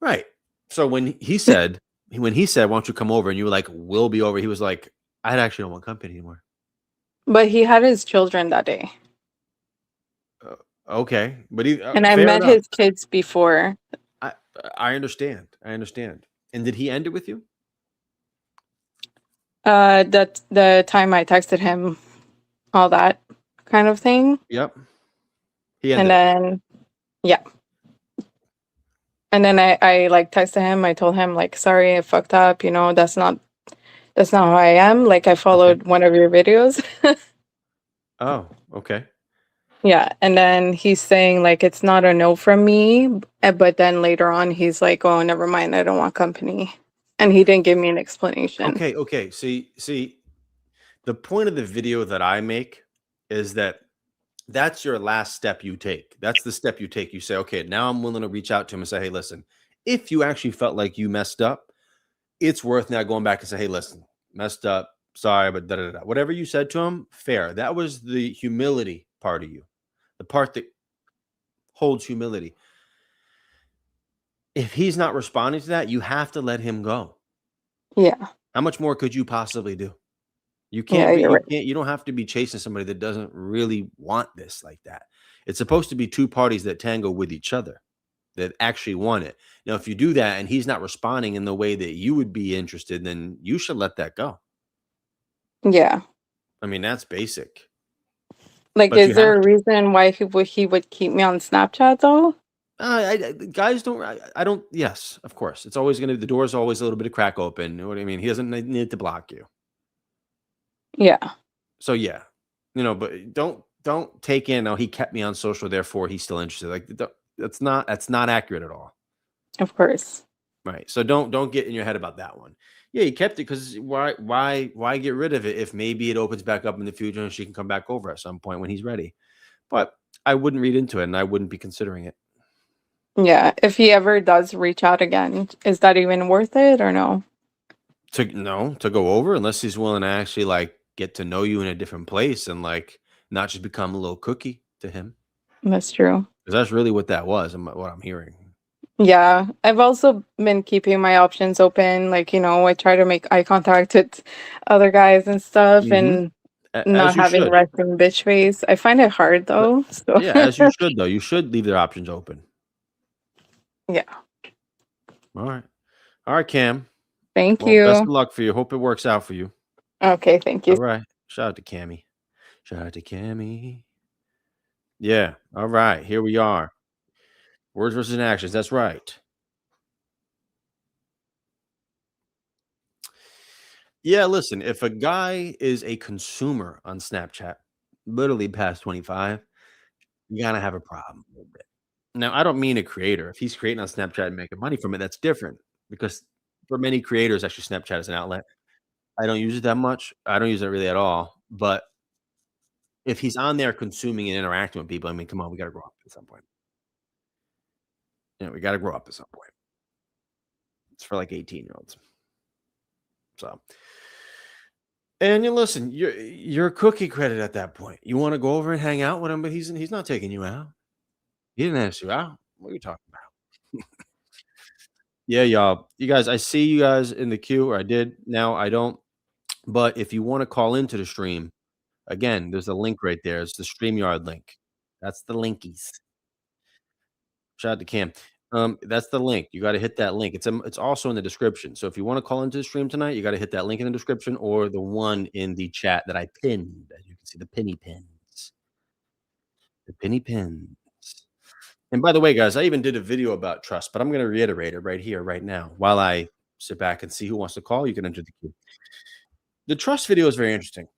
Right. So when he said, why don't you come over? And you were like, we'll be over. He was like, I actually don't want company anymore. But he had his children that day. Okay. But and I met his kids before. I understand. And did he end it with you? That the time I texted him, all that kind of thing. Yep. And then, yeah. And then I like texted him. I told him like, sorry, I fucked up. That's not who I am. Like I followed one of your videos. Oh, okay. Yeah. And then he's saying like, it's not a no from me. But then later on, he's like, oh, never mind. I don't want company. And he didn't give me an explanation. Okay. See, the point of the video that I make is that's your last step you take. That's the step you take. You say, okay, now I'm willing to reach out to him and say, hey, listen, if you actually felt like you messed up, it's worth now going back and say, hey, listen, messed up. Sorry, but da-da-da. Whatever you said to him, fair. That was the humility part of you, the part that holds humility. If he's not responding to that, you have to let him go. Yeah. How much more could you possibly do? You don't have to be chasing somebody that doesn't really want this like that. It's supposed to be two parties that tango with each other, that actually want it. Now, if you do that and he's not responding in the way that you would be interested, then you should let that go. Yeah. I mean, that's basic. Like, is there a reason why he would keep me on Snapchat though? Guys don't. I don't. Yes, of course. It's always going to. The door's always a little bit of crack open. You know what I mean? He doesn't need to block you. Yeah. So yeah, but don't take in. Oh, he kept me on social, therefore he's still interested. Like that's not accurate at all. Of course. Right. So don't get in your head about that one. Yeah, he kept it because why get rid of it if maybe it opens back up in the future and she can come back over at some point when he's ready. But I wouldn't read into it and I wouldn't be considering it. Yeah, if he ever does reach out again, is that even worth it or no? To no, to go over unless he's willing to actually like get to know you in a different place and like not just become a little cookie to him. That's true. Because that's really what that was and what I'm hearing. Yeah, I've also been keeping my options open. Like, I try to make eye contact with other guys and stuff Hmm. and As not you having should. resting bitch face. I find it hard But though. So, yeah, as you should though. You should leave their options open. yeah. All right. All right, Cam. Thank Well, best you. of luck for you. Hope it works out for you. Okay, thank you. All right. Shout out to Cammy. Shout out to Cammy. Yeah. All right. Here we are. Words versus actions. That's right. Yeah. Listen, if a guy is a consumer on Snapchat, literally past 25, you gotta have a problem a little bit. Now, I don't mean a creator. If he's creating on Snapchat and making money from it, that's different because for many creators, actually, Snapchat is an outlet. I don't use it that much. I don't use it really at all. But if he's on there consuming and interacting with people, I mean, come on, we gotta grow up at some point. We gotta grow up at some point. It's for like 18-year-olds. So, and you listen, you're cookie credit at that point. You want to go over and hang out with him, but he's not taking you out. He didn't ask you out. What are you talking about? Yeah, y'all. You guys, I see you guys in the queue, or I did. Now I don't. But if you want to call into the stream, again, there's a link right there. It's the StreamYard link. That's the linkies. Shout out to Cam. That's the link. You got to hit that link. It's also in the description. So if you want to call into the stream tonight, you got to hit that link in the description or the one in the chat that I pinned. As you can see, the penny pins. The penny pins. And by the way, guys, I even did a video about trust, but I'm going to reiterate it right here, right now, while I sit back and see who wants to call. You can enter the queue. The trust video is very interesting.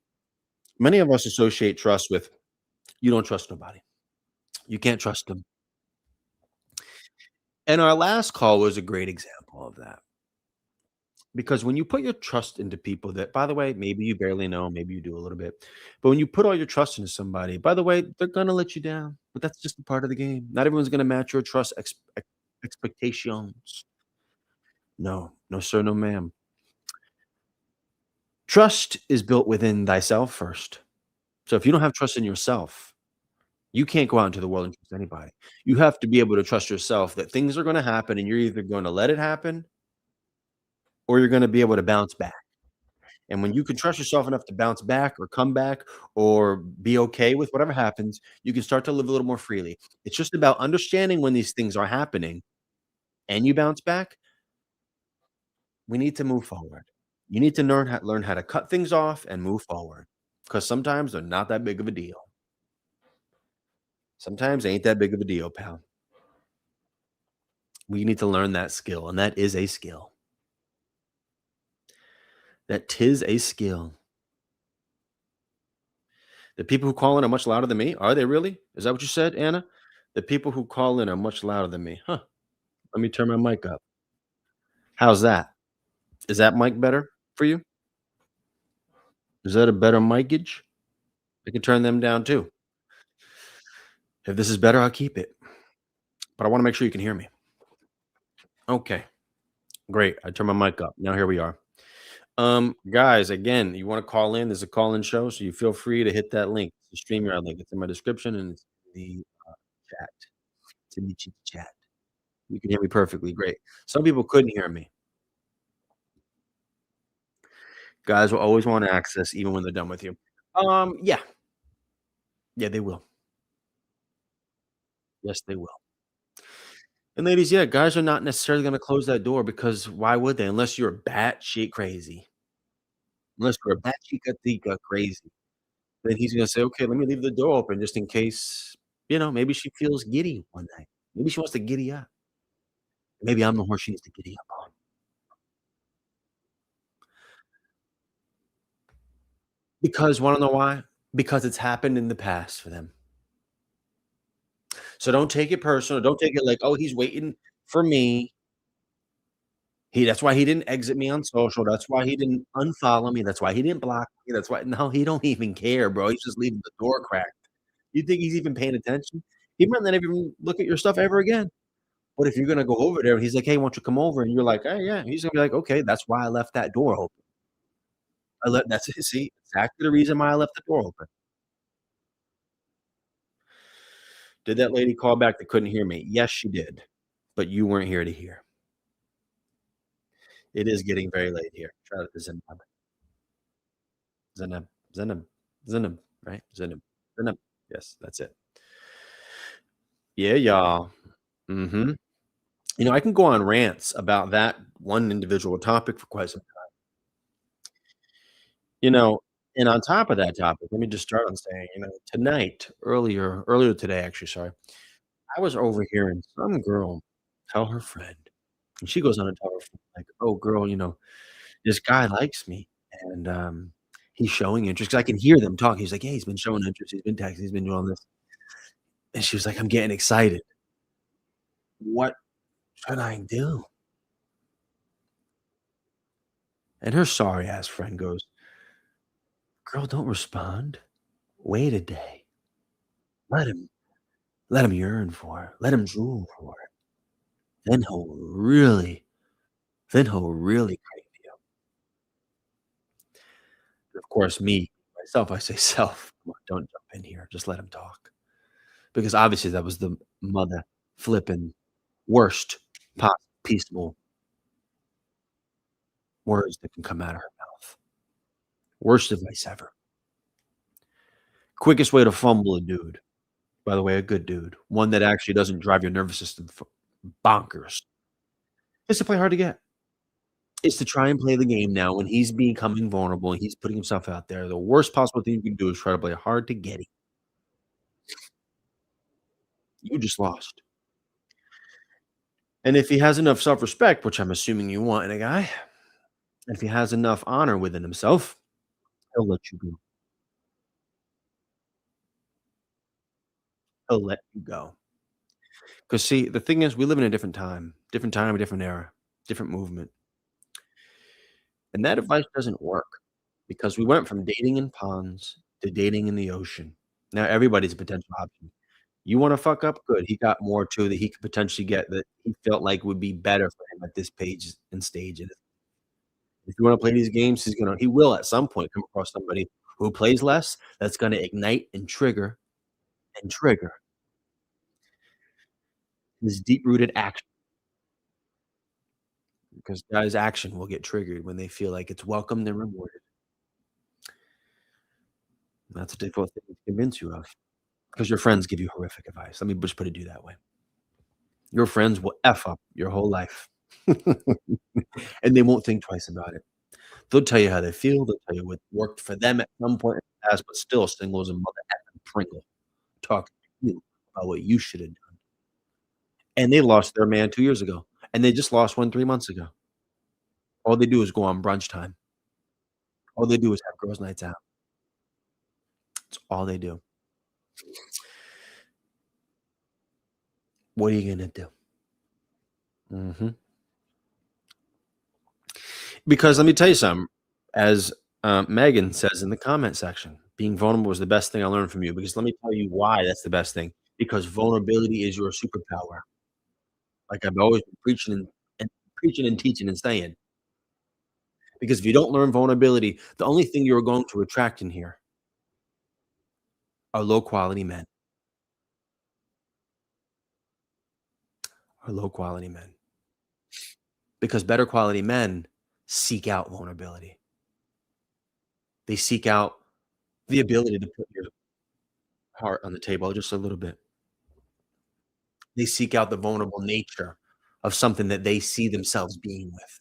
Many of us associate trust with you don't trust nobody. You can't trust them. And our last call was a great example of that. Because when you put your trust into people that, by the way, maybe you barely know, maybe you do a little bit, but when you put all your trust into somebody, by the way, they're gonna let you down. But that's just a part of the game. Not everyone's gonna match your trust expectations. No, no, sir, no, ma'am. Trust is built within thyself first. So if you don't have trust in yourself, you can't go out into the world and trust anybody. You have to be able to trust yourself that things are going to happen and you're either going to let it happen or you're going to be able to bounce back. And when you can trust yourself enough to bounce back or come back or be okay with whatever happens, you can start to live a little more freely. It's just about understanding when these things are happening and you bounce back. We need to move forward. You need to learn how to cut things off and move forward because sometimes they're not that big of a deal. Sometimes they ain't that big of a deal, pal. We need to learn that skill, and that is a skill. That 'tis a skill. The people who call in are much louder than me. Are they really? Is that what you said, Anna? The people who call in are much louder than me. Huh. Let me turn my mic up. How's that? Is that mic better for you? Is that a better micage? I can turn them down too. If this is better, I'll keep it. But I want to make sure you can hear me. Okay. Great. I turned my mic up. Now here we are. Guys, again, you want to call in? There's a call-in show, so you feel free to hit that link. It's the StreamYard link. It's in my description and it's in the chat. It's in the chat. You can hear me perfectly. Great. Some people couldn't hear me. Guys will always want access even when they're done with you. Yeah. Yeah, they will. Yes, they will. And ladies, yeah, guys are not necessarily going to close that door because why would they? Unless you're batshit crazy. Unless you're a batshit gatika crazy. Then he's gonna say, "Okay, let me leave the door open just in case, maybe she feels giddy one night. Maybe she wants to giddy up. Maybe I'm the horse she needs to giddy up on." Because wanna know why? Because it's happened in the past for them. So don't take it personal. Don't take it like, "Oh, he's waiting for me." That's why he didn't exit me on social, that's why he didn't unfollow me, that's why he didn't block me, that's why no, he don't even care, bro, he's just leaving the door cracked. You think he's even paying attention? He might not even look at your stuff ever again. But if you're gonna go over there and he's like, "Hey, won't you come over?" And you're like, "Hey, yeah." He's gonna be like, "Okay, that's why I left that door open. That's it. See, exactly the reason why I left the door open." Did that lady call back that couldn't hear me? Yes, she did, but you weren't here to hear. It is getting very late here. Shout out to Zenab. Zenab. Zenab. Zenab, right? Zenab. Zenab. Yes, that's it. Yeah, y'all. Mhm. I can go on rants about that one individual topic for quite some You know, and on top of that topic, let me just start on saying, tonight, earlier today, actually, sorry, I was overhearing some girl tell her friend, and she goes on and tell her friend, like, "Oh, girl, this guy likes me, and, he's showing interest." 'Cause I can hear them talking. He's like, "Yeah, he's been showing interest. He's been texting. He's been doing this." And she was like, "I'm getting excited. What should I do?" And her sorry ass friend goes, "Girl, don't respond. Wait a day. Let him let him yearn for it. Let him drool for it. Then he'll really then he'll really crave you." And of course, myself, I say, "Self, come on, don't jump in here. Just let him talk." Because obviously that was the mother flipping worst peaceable words that can come out of her mouth. Worst advice ever. Quickest way to fumble a dude, by the way, a good dude, one that actually doesn't drive your nervous system bonkers, is to play hard to get. Is to try and play the game now when he's becoming vulnerable and he's putting himself out there. The worst possible thing you can do is try to play hard to get him. You just lost. And if he has enough self-respect, which I'm assuming you want in a guy, if he has enough honor within himself, he'll let you go. He'll let you go. Because see, the thing is, we live in a different time, a different era, different movement. And that advice doesn't work because we went from dating in ponds to dating in the ocean. Now everybody's a potential option. You wanna fuck up? Good. He got more too that he could potentially get that he felt like would be better for him at this page and stage. And if you wanna play these games, he will at some point come across somebody who plays less, that's gonna ignite and trigger his deep-rooted action, because guys' action will get triggered when they feel like it's welcomed and rewarded. That's a difficult thing to convince you of, because your friends give you horrific advice. Let me just put it to you that way. Your friends will F up your whole life, and they won't think twice about it. They'll tell you how they feel, they'll tell you what worked for them at some point in the past, but still single as a mother effing Pringle, talking to you about what you should have done. And they lost their man 2 years ago, and they just lost one 3 months ago. All they do is go on brunch time. All they do is have girls' nights out. It's all they do. What are you gonna do? Mhm. Because let me tell you something, as, Megan says in the comment section, being vulnerable is the best thing I learned from you, because let me tell you why that's the best thing, because vulnerability is your superpower, like I've always been preaching and teaching and saying, because if you don't learn vulnerability, the only thing you're going to attract in here are low quality men, because better quality men seek out vulnerability. They seek out the ability to put your heart on the table just a little bit. They seek out the vulnerable nature of something that they see themselves being with,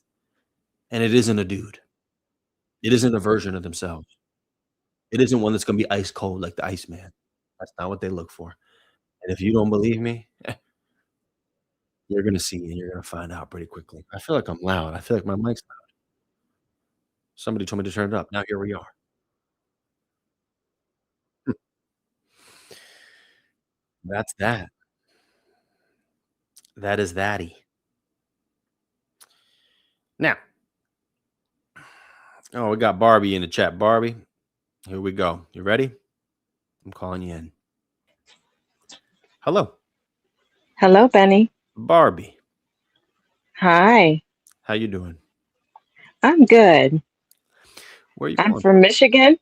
and it isn't a dude. It isn't a version of themselves. It isn't one that's gonna be ice cold like the Iceman. That's not what they look for, and if you don't believe me, you're gonna see and you're gonna find out pretty quickly. I feel like I'm loud. I feel like my mic's loud. Somebody told me to turn it up. Now here we are. That's that. That is thatty. Now, oh, we got Barbie in the chat. Barbie, here we go. You ready? I'm calling you in. Hello, Hello, Benny. Barbie. Hi. How you doing? I'm good. Where are you I'm calling from from? Michigan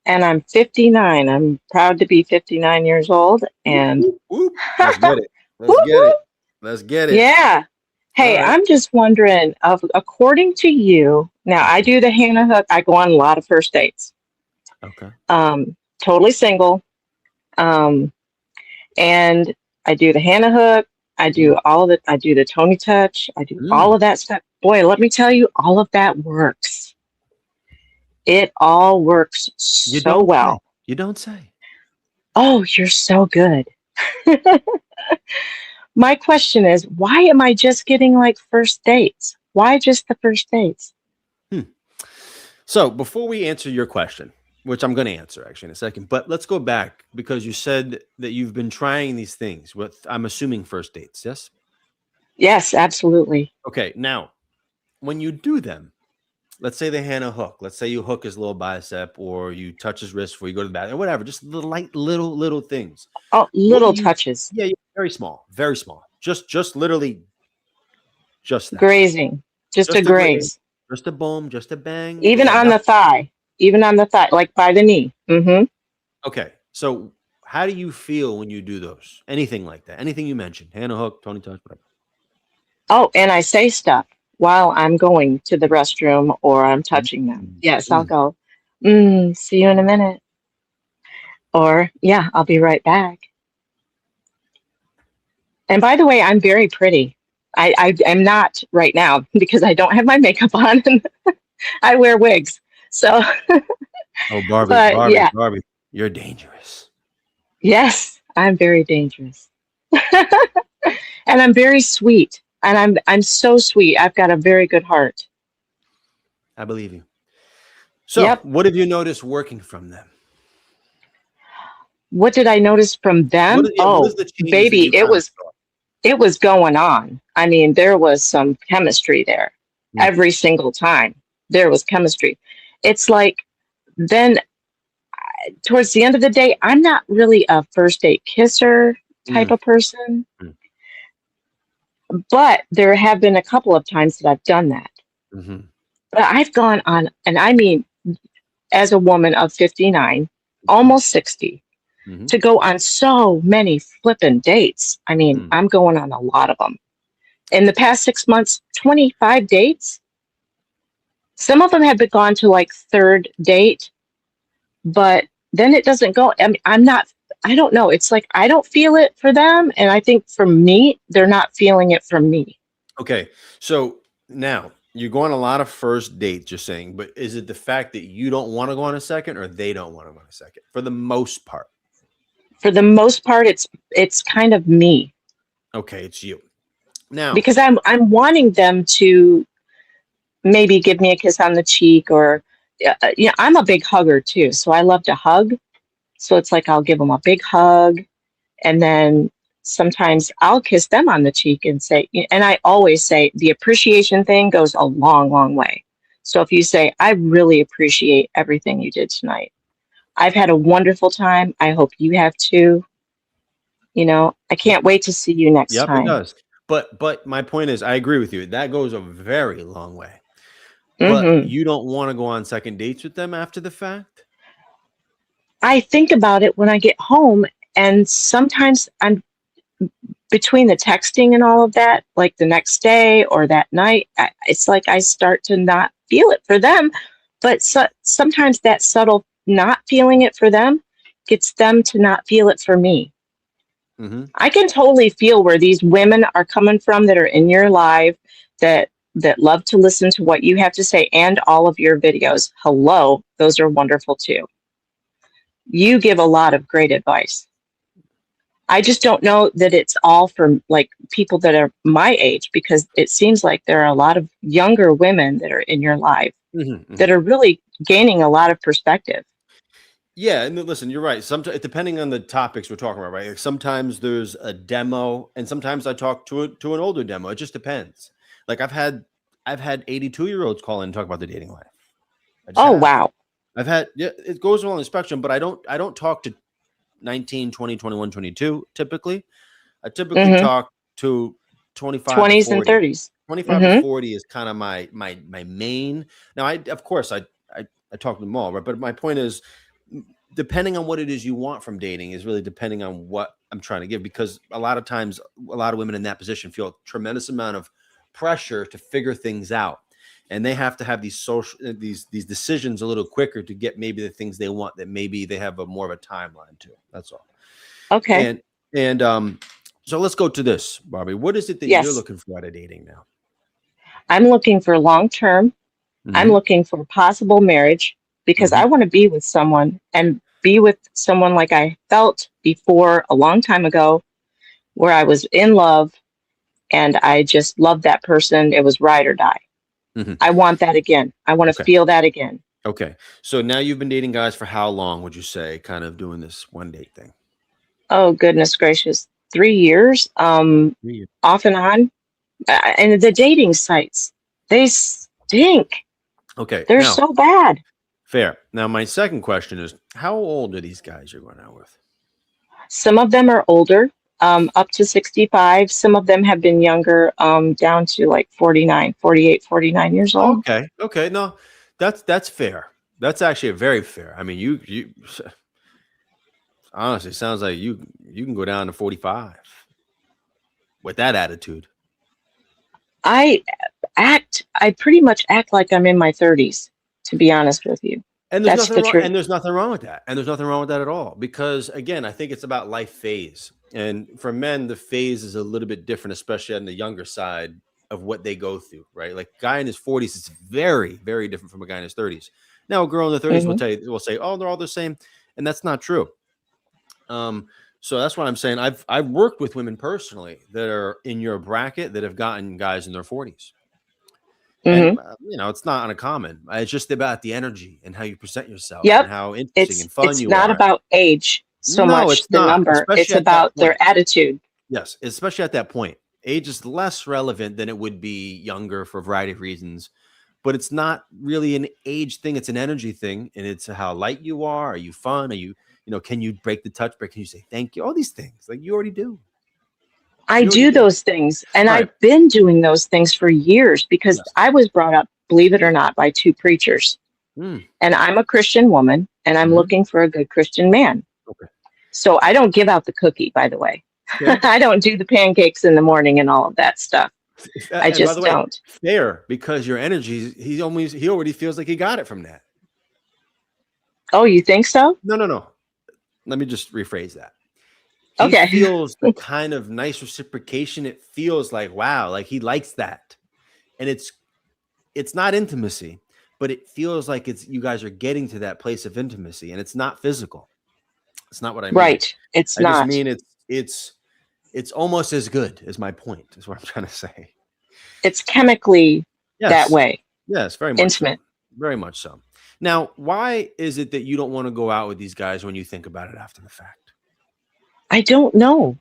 and I'm 59. I'm proud to be 59 years old Whoop, and whoop, whoop. Let's get it. Let's whoop, get it. whoop. Let's get it. Yeah. All Hey, right. I'm just wondering of according to you, now I do the Hannah Hook. I go on a lot of first dates. Okay. Totally single. Um, and I do the Hannah Hook. I do all of it. I do the Tony Touch. I do all Mm. of that stuff. Boy, let me tell you, all of that works. It all works You so don't say. well. You don't say. Oh, you're so good. My question is, why am I just getting like first dates? Why just the first dates? Hmm. So before we answer your question, which I'm going to answer actually in a second, but let's go back because you said that you've been trying these things with, I'm assuming, first dates. Yes. Yes, absolutely. Okay. Now, when you do them, let's say the Hannah hook. Let's say you hook his little bicep or you touch his wrist before you go to the bathroom, whatever. Just the light, little things. Oh, What do little you? touches, Yeah, very small, very small. Just literally, just that. grazing, just a Just a graze, graze, just a boom, just a bang. even Yeah. on the thigh, like by the knee. Okay. So, how do you feel when you do those? Anything like that? Anything you mentioned? Hannah hook, Tony touch, whatever. Oh, and I say stuff while I'm going to the restroom or I'm touching them. Mm, Yes, I'll mm. go, see you in a minute. Or, yeah, I'll be right back. And by the way, I'm very pretty. I am not right now because I don't have my makeup on and I wear wigs. So, Oh, Barbie, but Barbie, yeah, Barbie, you're dangerous. yes, I'm very dangerous. And I'm very sweet. And I'm so sweet. I've got a very good heart. I believe you. So, Yep. what have you noticed working from them? What did I notice from them? What is Oh, the changes that baby, you kind of saw? it was going on. I mean, there was some chemistry there. Mm, Every single time there was chemistry. It's like then towards the end of the day, I'm not really a first date kisser type mm, of person, mm, but there have been a couple of times that I've done that. mhm, But I've gone on, and I mean, as a woman of 59, almost 60, mhm, to go on so many flippin' dates. I mean, mm. I'm going on a lot of them. In the past 6 months, 25 dates. Some of them have been gone to like third date, but then it doesn't go. I'm not, I don't know. It's like I don't feel it for them. And I think for me, they're not feeling it from me. Okay. So now you go on a lot of first dates, you're saying, but is it the fact that you don't want to go on a second or they don't want to go on a second for the most part? For the most part, it's kind of me Okay. It's you. Now, because I'm wanting them to maybe give me a kiss on the cheek or, I'm a big hugger too. So I love to hug. So it's like I'll give them a big hug. And then sometimes I'll kiss them on the cheek and say, and I always say the appreciation thing goes a long, long way. So if you say, I really appreciate everything you did tonight. I've had a wonderful time. I hope you have too. I can't wait to see you next yep, it time. does. But my point is, I agree with you. That goes a very long way. But hmm you don't want to go on second dates with them after the fact? I think about it when I get home, and sometimes I'm between the texting and all of that, like the next day or that night, it's like I start to not feel it for them. But sometimes that subtle not feeling it for them gets them to not feel it for me. Mm-hmm. I can totally feel where these women are coming from that are in your life that love to listen to what you have to say and all of your videos. Hello, those are wonderful too. You give a lot of great advice. I just don't know that it's all for like people that are my age because it seems like there are a lot of younger women that are in your life Mm-hmm, mm-hmm. that are really gaining a lot of perspective. Yeah, and listen, you're right. Sometimes, depending on the topics we're talking about, right? Like sometimes there's a demo, and sometimes I talk to an older demo. It just depends. Like I've had I've had 82-year-olds call in and talk about the dating life. I just Oh, have. wow. I've had, yeah, it goes along the spectrum, but I don't talk to 19, 20, 21, 22 typically. I typically Mm-hmm. talk to 25 to 20s and 40. 30s. 25 to Mm-hmm. 40 is kind of my main. Now, of course I talk to them all, right? But my point is, depending on what it is you want from dating is really depending on what I'm trying to give, because a lot of times a lot of women in that position feel a tremendous amount of pressure to figure things out, and they have to have these these decisions a little quicker to get maybe the things they want that maybe they have more of a timeline to. That's all. Okay. And so let's go to this, Barbie. What is it that you're Yes. looking for out of dating now? I'm looking for long term. I'm Mm-hmm. looking for possible marriage because I Mm-hmm. want to be with someone and be with someone like I felt before a long time ago, where I was in love and I just loved that person. It was ride or die. Mm-hmm. I want that again. I want to Okay. feel that again. Okay. So now you've been dating guys for how long, would you say, kind of doing this one date thing? Oh, goodness gracious. 3 years, 3 years. off and on. And the dating sites, they stink. Okay. They're Now, so bad. fair. Now, my second question is, how old are these guys you're going out with? Some of them are older, up to 65. Some of them have been younger, down to like 49, 48, 49 years old. Okay. Okay. No, that's fair. That's actually very fair. I mean, you honestly, sounds like you can go down to 45 with that attitude. I pretty much act like I'm in my 30s, to be honest with you. And there's That's nothing the wrong. truth. And there's nothing wrong with that. And there's nothing wrong with that at all. Because again, I think it's about life phase. And for men, the phase is a little bit different, especially on the younger side of what they go through, right? Like a guy in his 40s is very, very different from a guy in his 30s. Now, a girl in the 30s Hmm. will say, oh, they're all the same. And that's not true. So that's what I'm saying. I've worked with women personally that are in your bracket that have gotten guys in their 40s. And Hmm. it's not uncommon. It's just about the energy and how you present yourself and Yep. how interesting and It's fun you not are. about age so No, much, it's the not, number. It's especially at that about point. their attitude. Yes, especially at that point. Age is less relevant than it would be younger for a variety of reasons. But it's not really an age thing. It's an energy thing. And it's how light you are. Are you fun? Are you, can you break the touch break? Can you say thank you? All these things. Like you already do. I You already do do. those things, and Right. I've been doing those things for years because Yes. I was brought up, believe it or not, by two preachers. Mm. And I'm a Christian woman, and I'm Mhm. looking for a good Christian man. Okay. So I don't give out the cookie, by the way. Okay. I don't do the pancakes in the morning and all of that stuff. I And by the just way, don't. fair, because your energy, he already feels like he got it from that. Oh, you think so? No. Let me just rephrase that. He Okay. feels the kind of nice reciprocation. It feels like, wow, like he likes that. And it's not intimacy, but it feels like you guys are getting to that place of intimacy, and it's not physical. It's not what I mean. Right. It's I just not. mean it's almost as good, as my point, is what I'm trying to say. It's chemically that Yes. way. Yes, very much Intimate. so. Very much so. Now, why is it that you don't want to go out with these guys when you think about it after the fact? I don't know.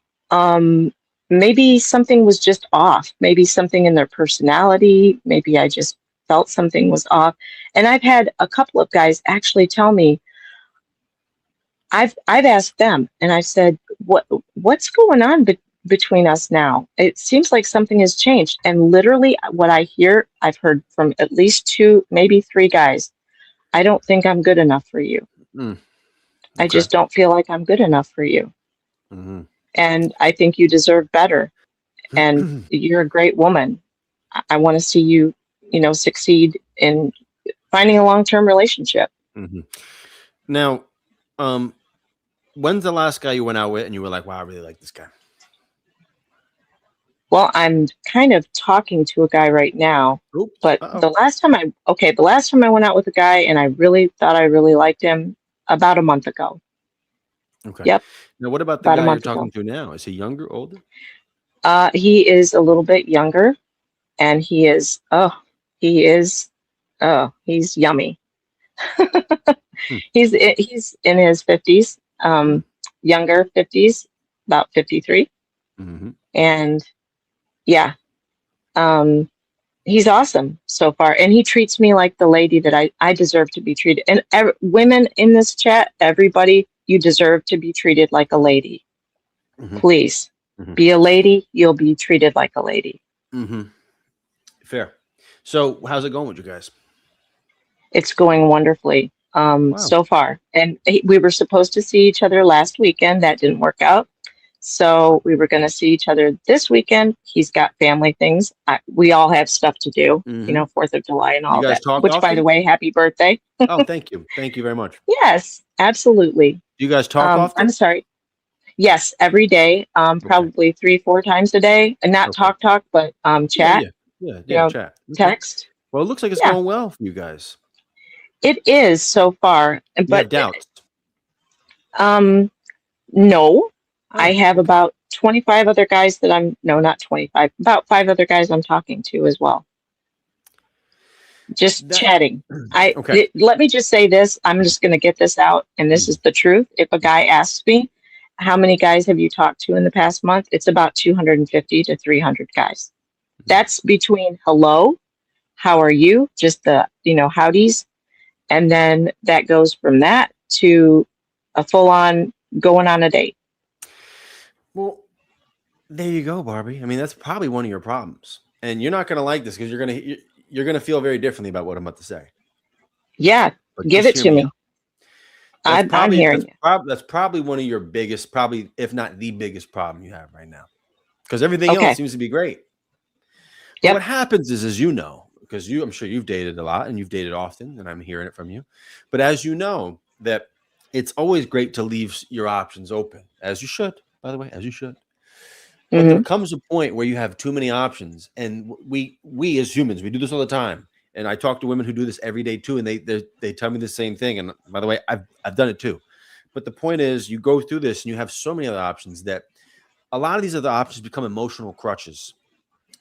Maybe something was just off. Maybe something in their personality. Maybe I just felt something was off. And I've had a couple of guys actually tell me, I've asked them and I said, what's going on between us now? It seems like something has changed. And literally what I've heard from at least two, maybe three guys. I don't think I'm good enough for you. Okay. I just don't feel like I'm good enough for you. Mm-hmm. And I think you deserve better. And you're a great woman. I want to see you, succeed in finding a long-term relationship. Mm-hmm. Now, when's the last guy you went out with and you were like, wow, I really like this guy? Well, I'm kind of talking to a guy right now, but the last time I went out with a guy and I really thought I really liked him about a month ago. Okay. Yep. Now, what about the About a guy you're month talking ago. to now? Is he younger, older? He is a little bit younger, and he's yummy. He's in his 50s, younger 50s, about 53. Mm-hmm. And yeah, He's awesome so far, and he treats me like the lady that I deserve to be treated. And women in this chat, everybody, you deserve to be treated like a lady. Mm-hmm. Please Mm-hmm. be a lady. You'll be treated like a lady. Mm-hmm. Fair. So how's it going with you guys? It's going wonderfully Wow. so far. And we were supposed to see each other last weekend. That didn't work out. So we were going to see each other this weekend. He's got family things. We all have stuff to do, Mm-hmm. you know, 4th of July and all You guys that. talk Which, by often? the way, happy birthday. Oh, thank you. Thank you very much. Yes, absolutely. Do you guys talk often? I'm sorry. Yes, every day, probably 3-4 times a day, and not Okay. talk, but chat. Yeah, You know, chat. Okay. text. Well, it looks like it's Yeah. going well for you guys. It is so far, You but have doubts? no. I Oh, have okay. about 25 other guys that not 25, about 5 other guys I'm talking to as well. Just chatting. Okay. Let me just say this. I'm just going to get this out, and this is the truth. If a guy asks me, how many guys have you talked to in the past month? It's about 250 to 300 guys. That's between hello, how are you, just the, howdies. And then that goes from that to a full-on going on a date. Well, there you go, Barbie. I mean, that's probably one of your problems. And you're not going to like this because you're going to feel very differently about what I'm about to say. Yeah, But give it to me. I'm hearing you. That's probably one of your biggest, probably, if not the biggest problem you have right now. Because everything else seems to be great. But what happens is, as you know, because I'm sure you've dated a lot and you've dated often, and I'm hearing it from you. But as you know, that it's always great to leave your options open, as you should, by the way, as you should. But there comes a point where you have too many options, and we as humans, we do this all the time. And I talk to women who do this every day too, and they tell me the same thing. And by the way, I've done it too. But the point is, you go through this and you have so many other options that a lot of these other options become emotional crutches,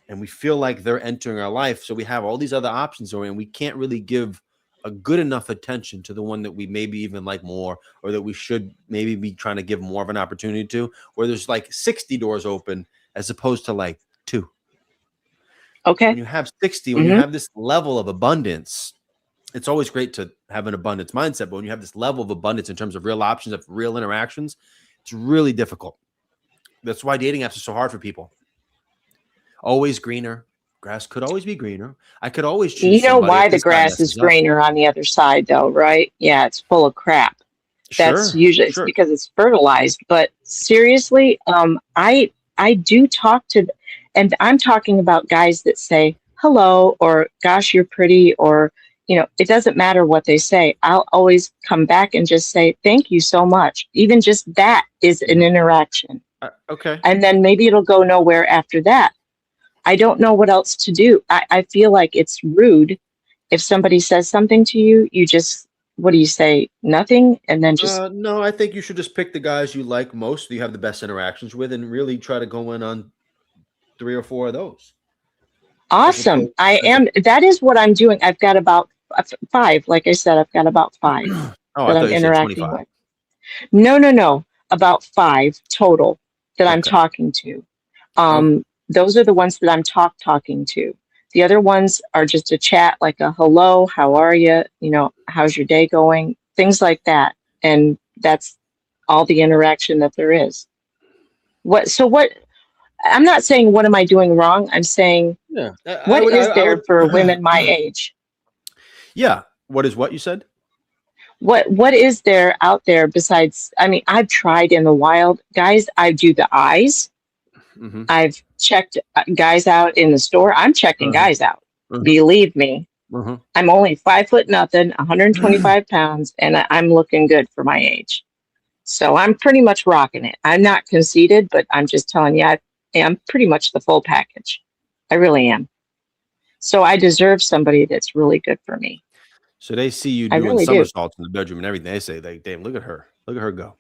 and we feel like they're entering our life. So we have all these other options, and we can't really give a good enough attention to the one that we maybe even like more, or that we should maybe be trying to give more of an opportunity to, where there's like 60 doors open as opposed to like 2. Okay. When you have 60, when you have this level of abundance, it's always great to have an abundance mindset. But when you have this level of abundance in terms of real options, of real interactions, it's really difficult. That's why dating apps are so hard for people. Always greener. Grass could always be greener. I could always choose You know somebody why if the this guy grass is messes up. greener on the other side, though, right? Yeah, it's full of crap. That's usually it's because it's fertilized. But seriously, I do talk to, and I'm talking about guys that say hello or gosh, you're pretty, or it doesn't matter what they say. I'll always come back and just say thank you so much. Even just that is an interaction. Okay. And then maybe it'll go nowhere after that. I don't know what else to do. I feel like it's rude if somebody says something to you, you just, what do you say? Nothing? And then just. No, I think you should just pick the guys you like most, that you have the best interactions with, and really try to go in on 3 or 4 of those. Awesome. That is what I'm doing. I've got about 5. Like I said, I've got about 5 that I'm interacting with. No. About 5 total that I'm talking to. Those are the ones that I'm talking to. The other ones are just a chat, like a hello, how are you? How's your day going? Things like that. And that's all the interaction that there is. I'm not saying what am I doing wrong. I'm saying what is there for women my age? Yeah. What is what you said? What is there out there besides, I've tried in the wild. Guys, I do the eyes. I've checked guys out in the store. I'm checking guys out. Believe me. I'm only 5 foot nothing, 125 pounds, and I'm looking good for my age. So I'm pretty much rocking it. I'm not conceited, but I'm just telling you, I am pretty much the full package. I really am. So I deserve somebody that's really good for me. So they see you doing somersaults in the bedroom and everything. They say, like, damn, look at her. Look at her go.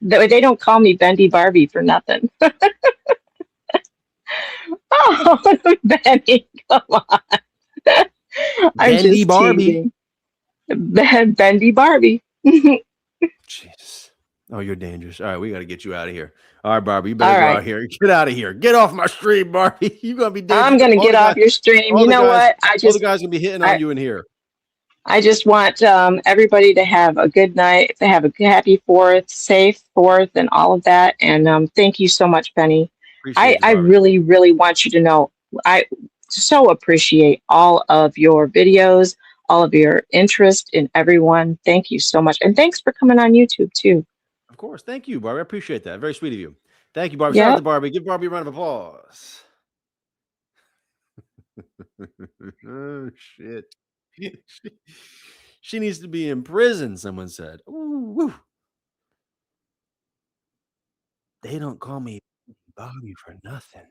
They don't call me Bendy Barbie for nothing. Oh, Bendy, come on. Bendy Barbie. Bendy Barbie. Jesus. Oh, you're dangerous. All right, we got to get you out of here. All right, Barbie, you better All go right. out here. Get out of here. Get off my stream, Barbie. You're gonna be I'm dangerous. going to get off your stream. You know what? All the guys gonna be hitting on you in here. I just want everybody to have a good night, to have a happy 4th, safe 4th, and all of that. And thank you so much, Penny. Appreciate you, I Barbie. really, really want you to know I so appreciate all of your videos, all of your interest in everyone. Thank you so much. And thanks for coming on YouTube, too. Of course. Thank you, Barbie. I appreciate that. Very sweet of you. Thank you, Barbie. Shout out Yeah. to Barbie. Give Barbie a round of applause. Oh, shit. She needs to be in prison, someone said. Ooh, woo. They don't call me Bobby for nothing.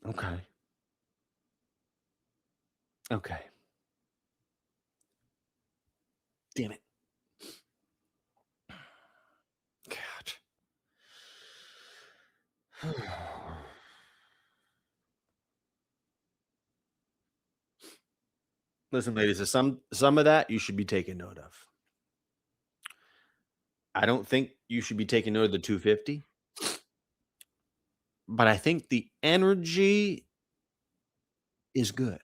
Okay. Okay. Damn it. God. Listen, ladies, there's some of that you should be taking note of. I don't think you should be taking note of the 250, but I think the energy is good.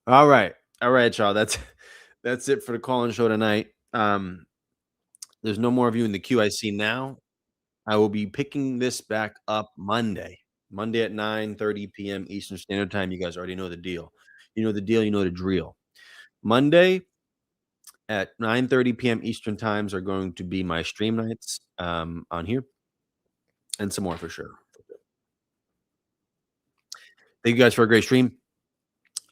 All right. All right, y'all. That's it for the call-in show tonight. There's no more of you in the queue I see now. I will be picking this back up Monday at 9:30 p.m. Eastern Standard Time. You guys already know the deal. You know the deal, you know the drill. Monday at 9:30 p.m. Eastern times are going to be my stream nights on here, and some more for sure. Thank you guys for a great stream.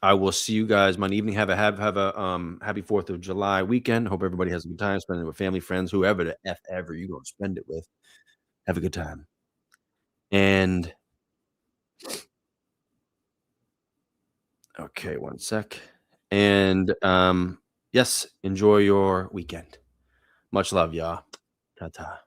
I will see you guys Monday evening. Have a happy 4th of July weekend. Hope everybody has a good time spending it with family, friends, whoever the F ever you gonna spend it with. Have a good time. And okay, one sec. And yes, enjoy your weekend. Much love, y'all. Ta-ta.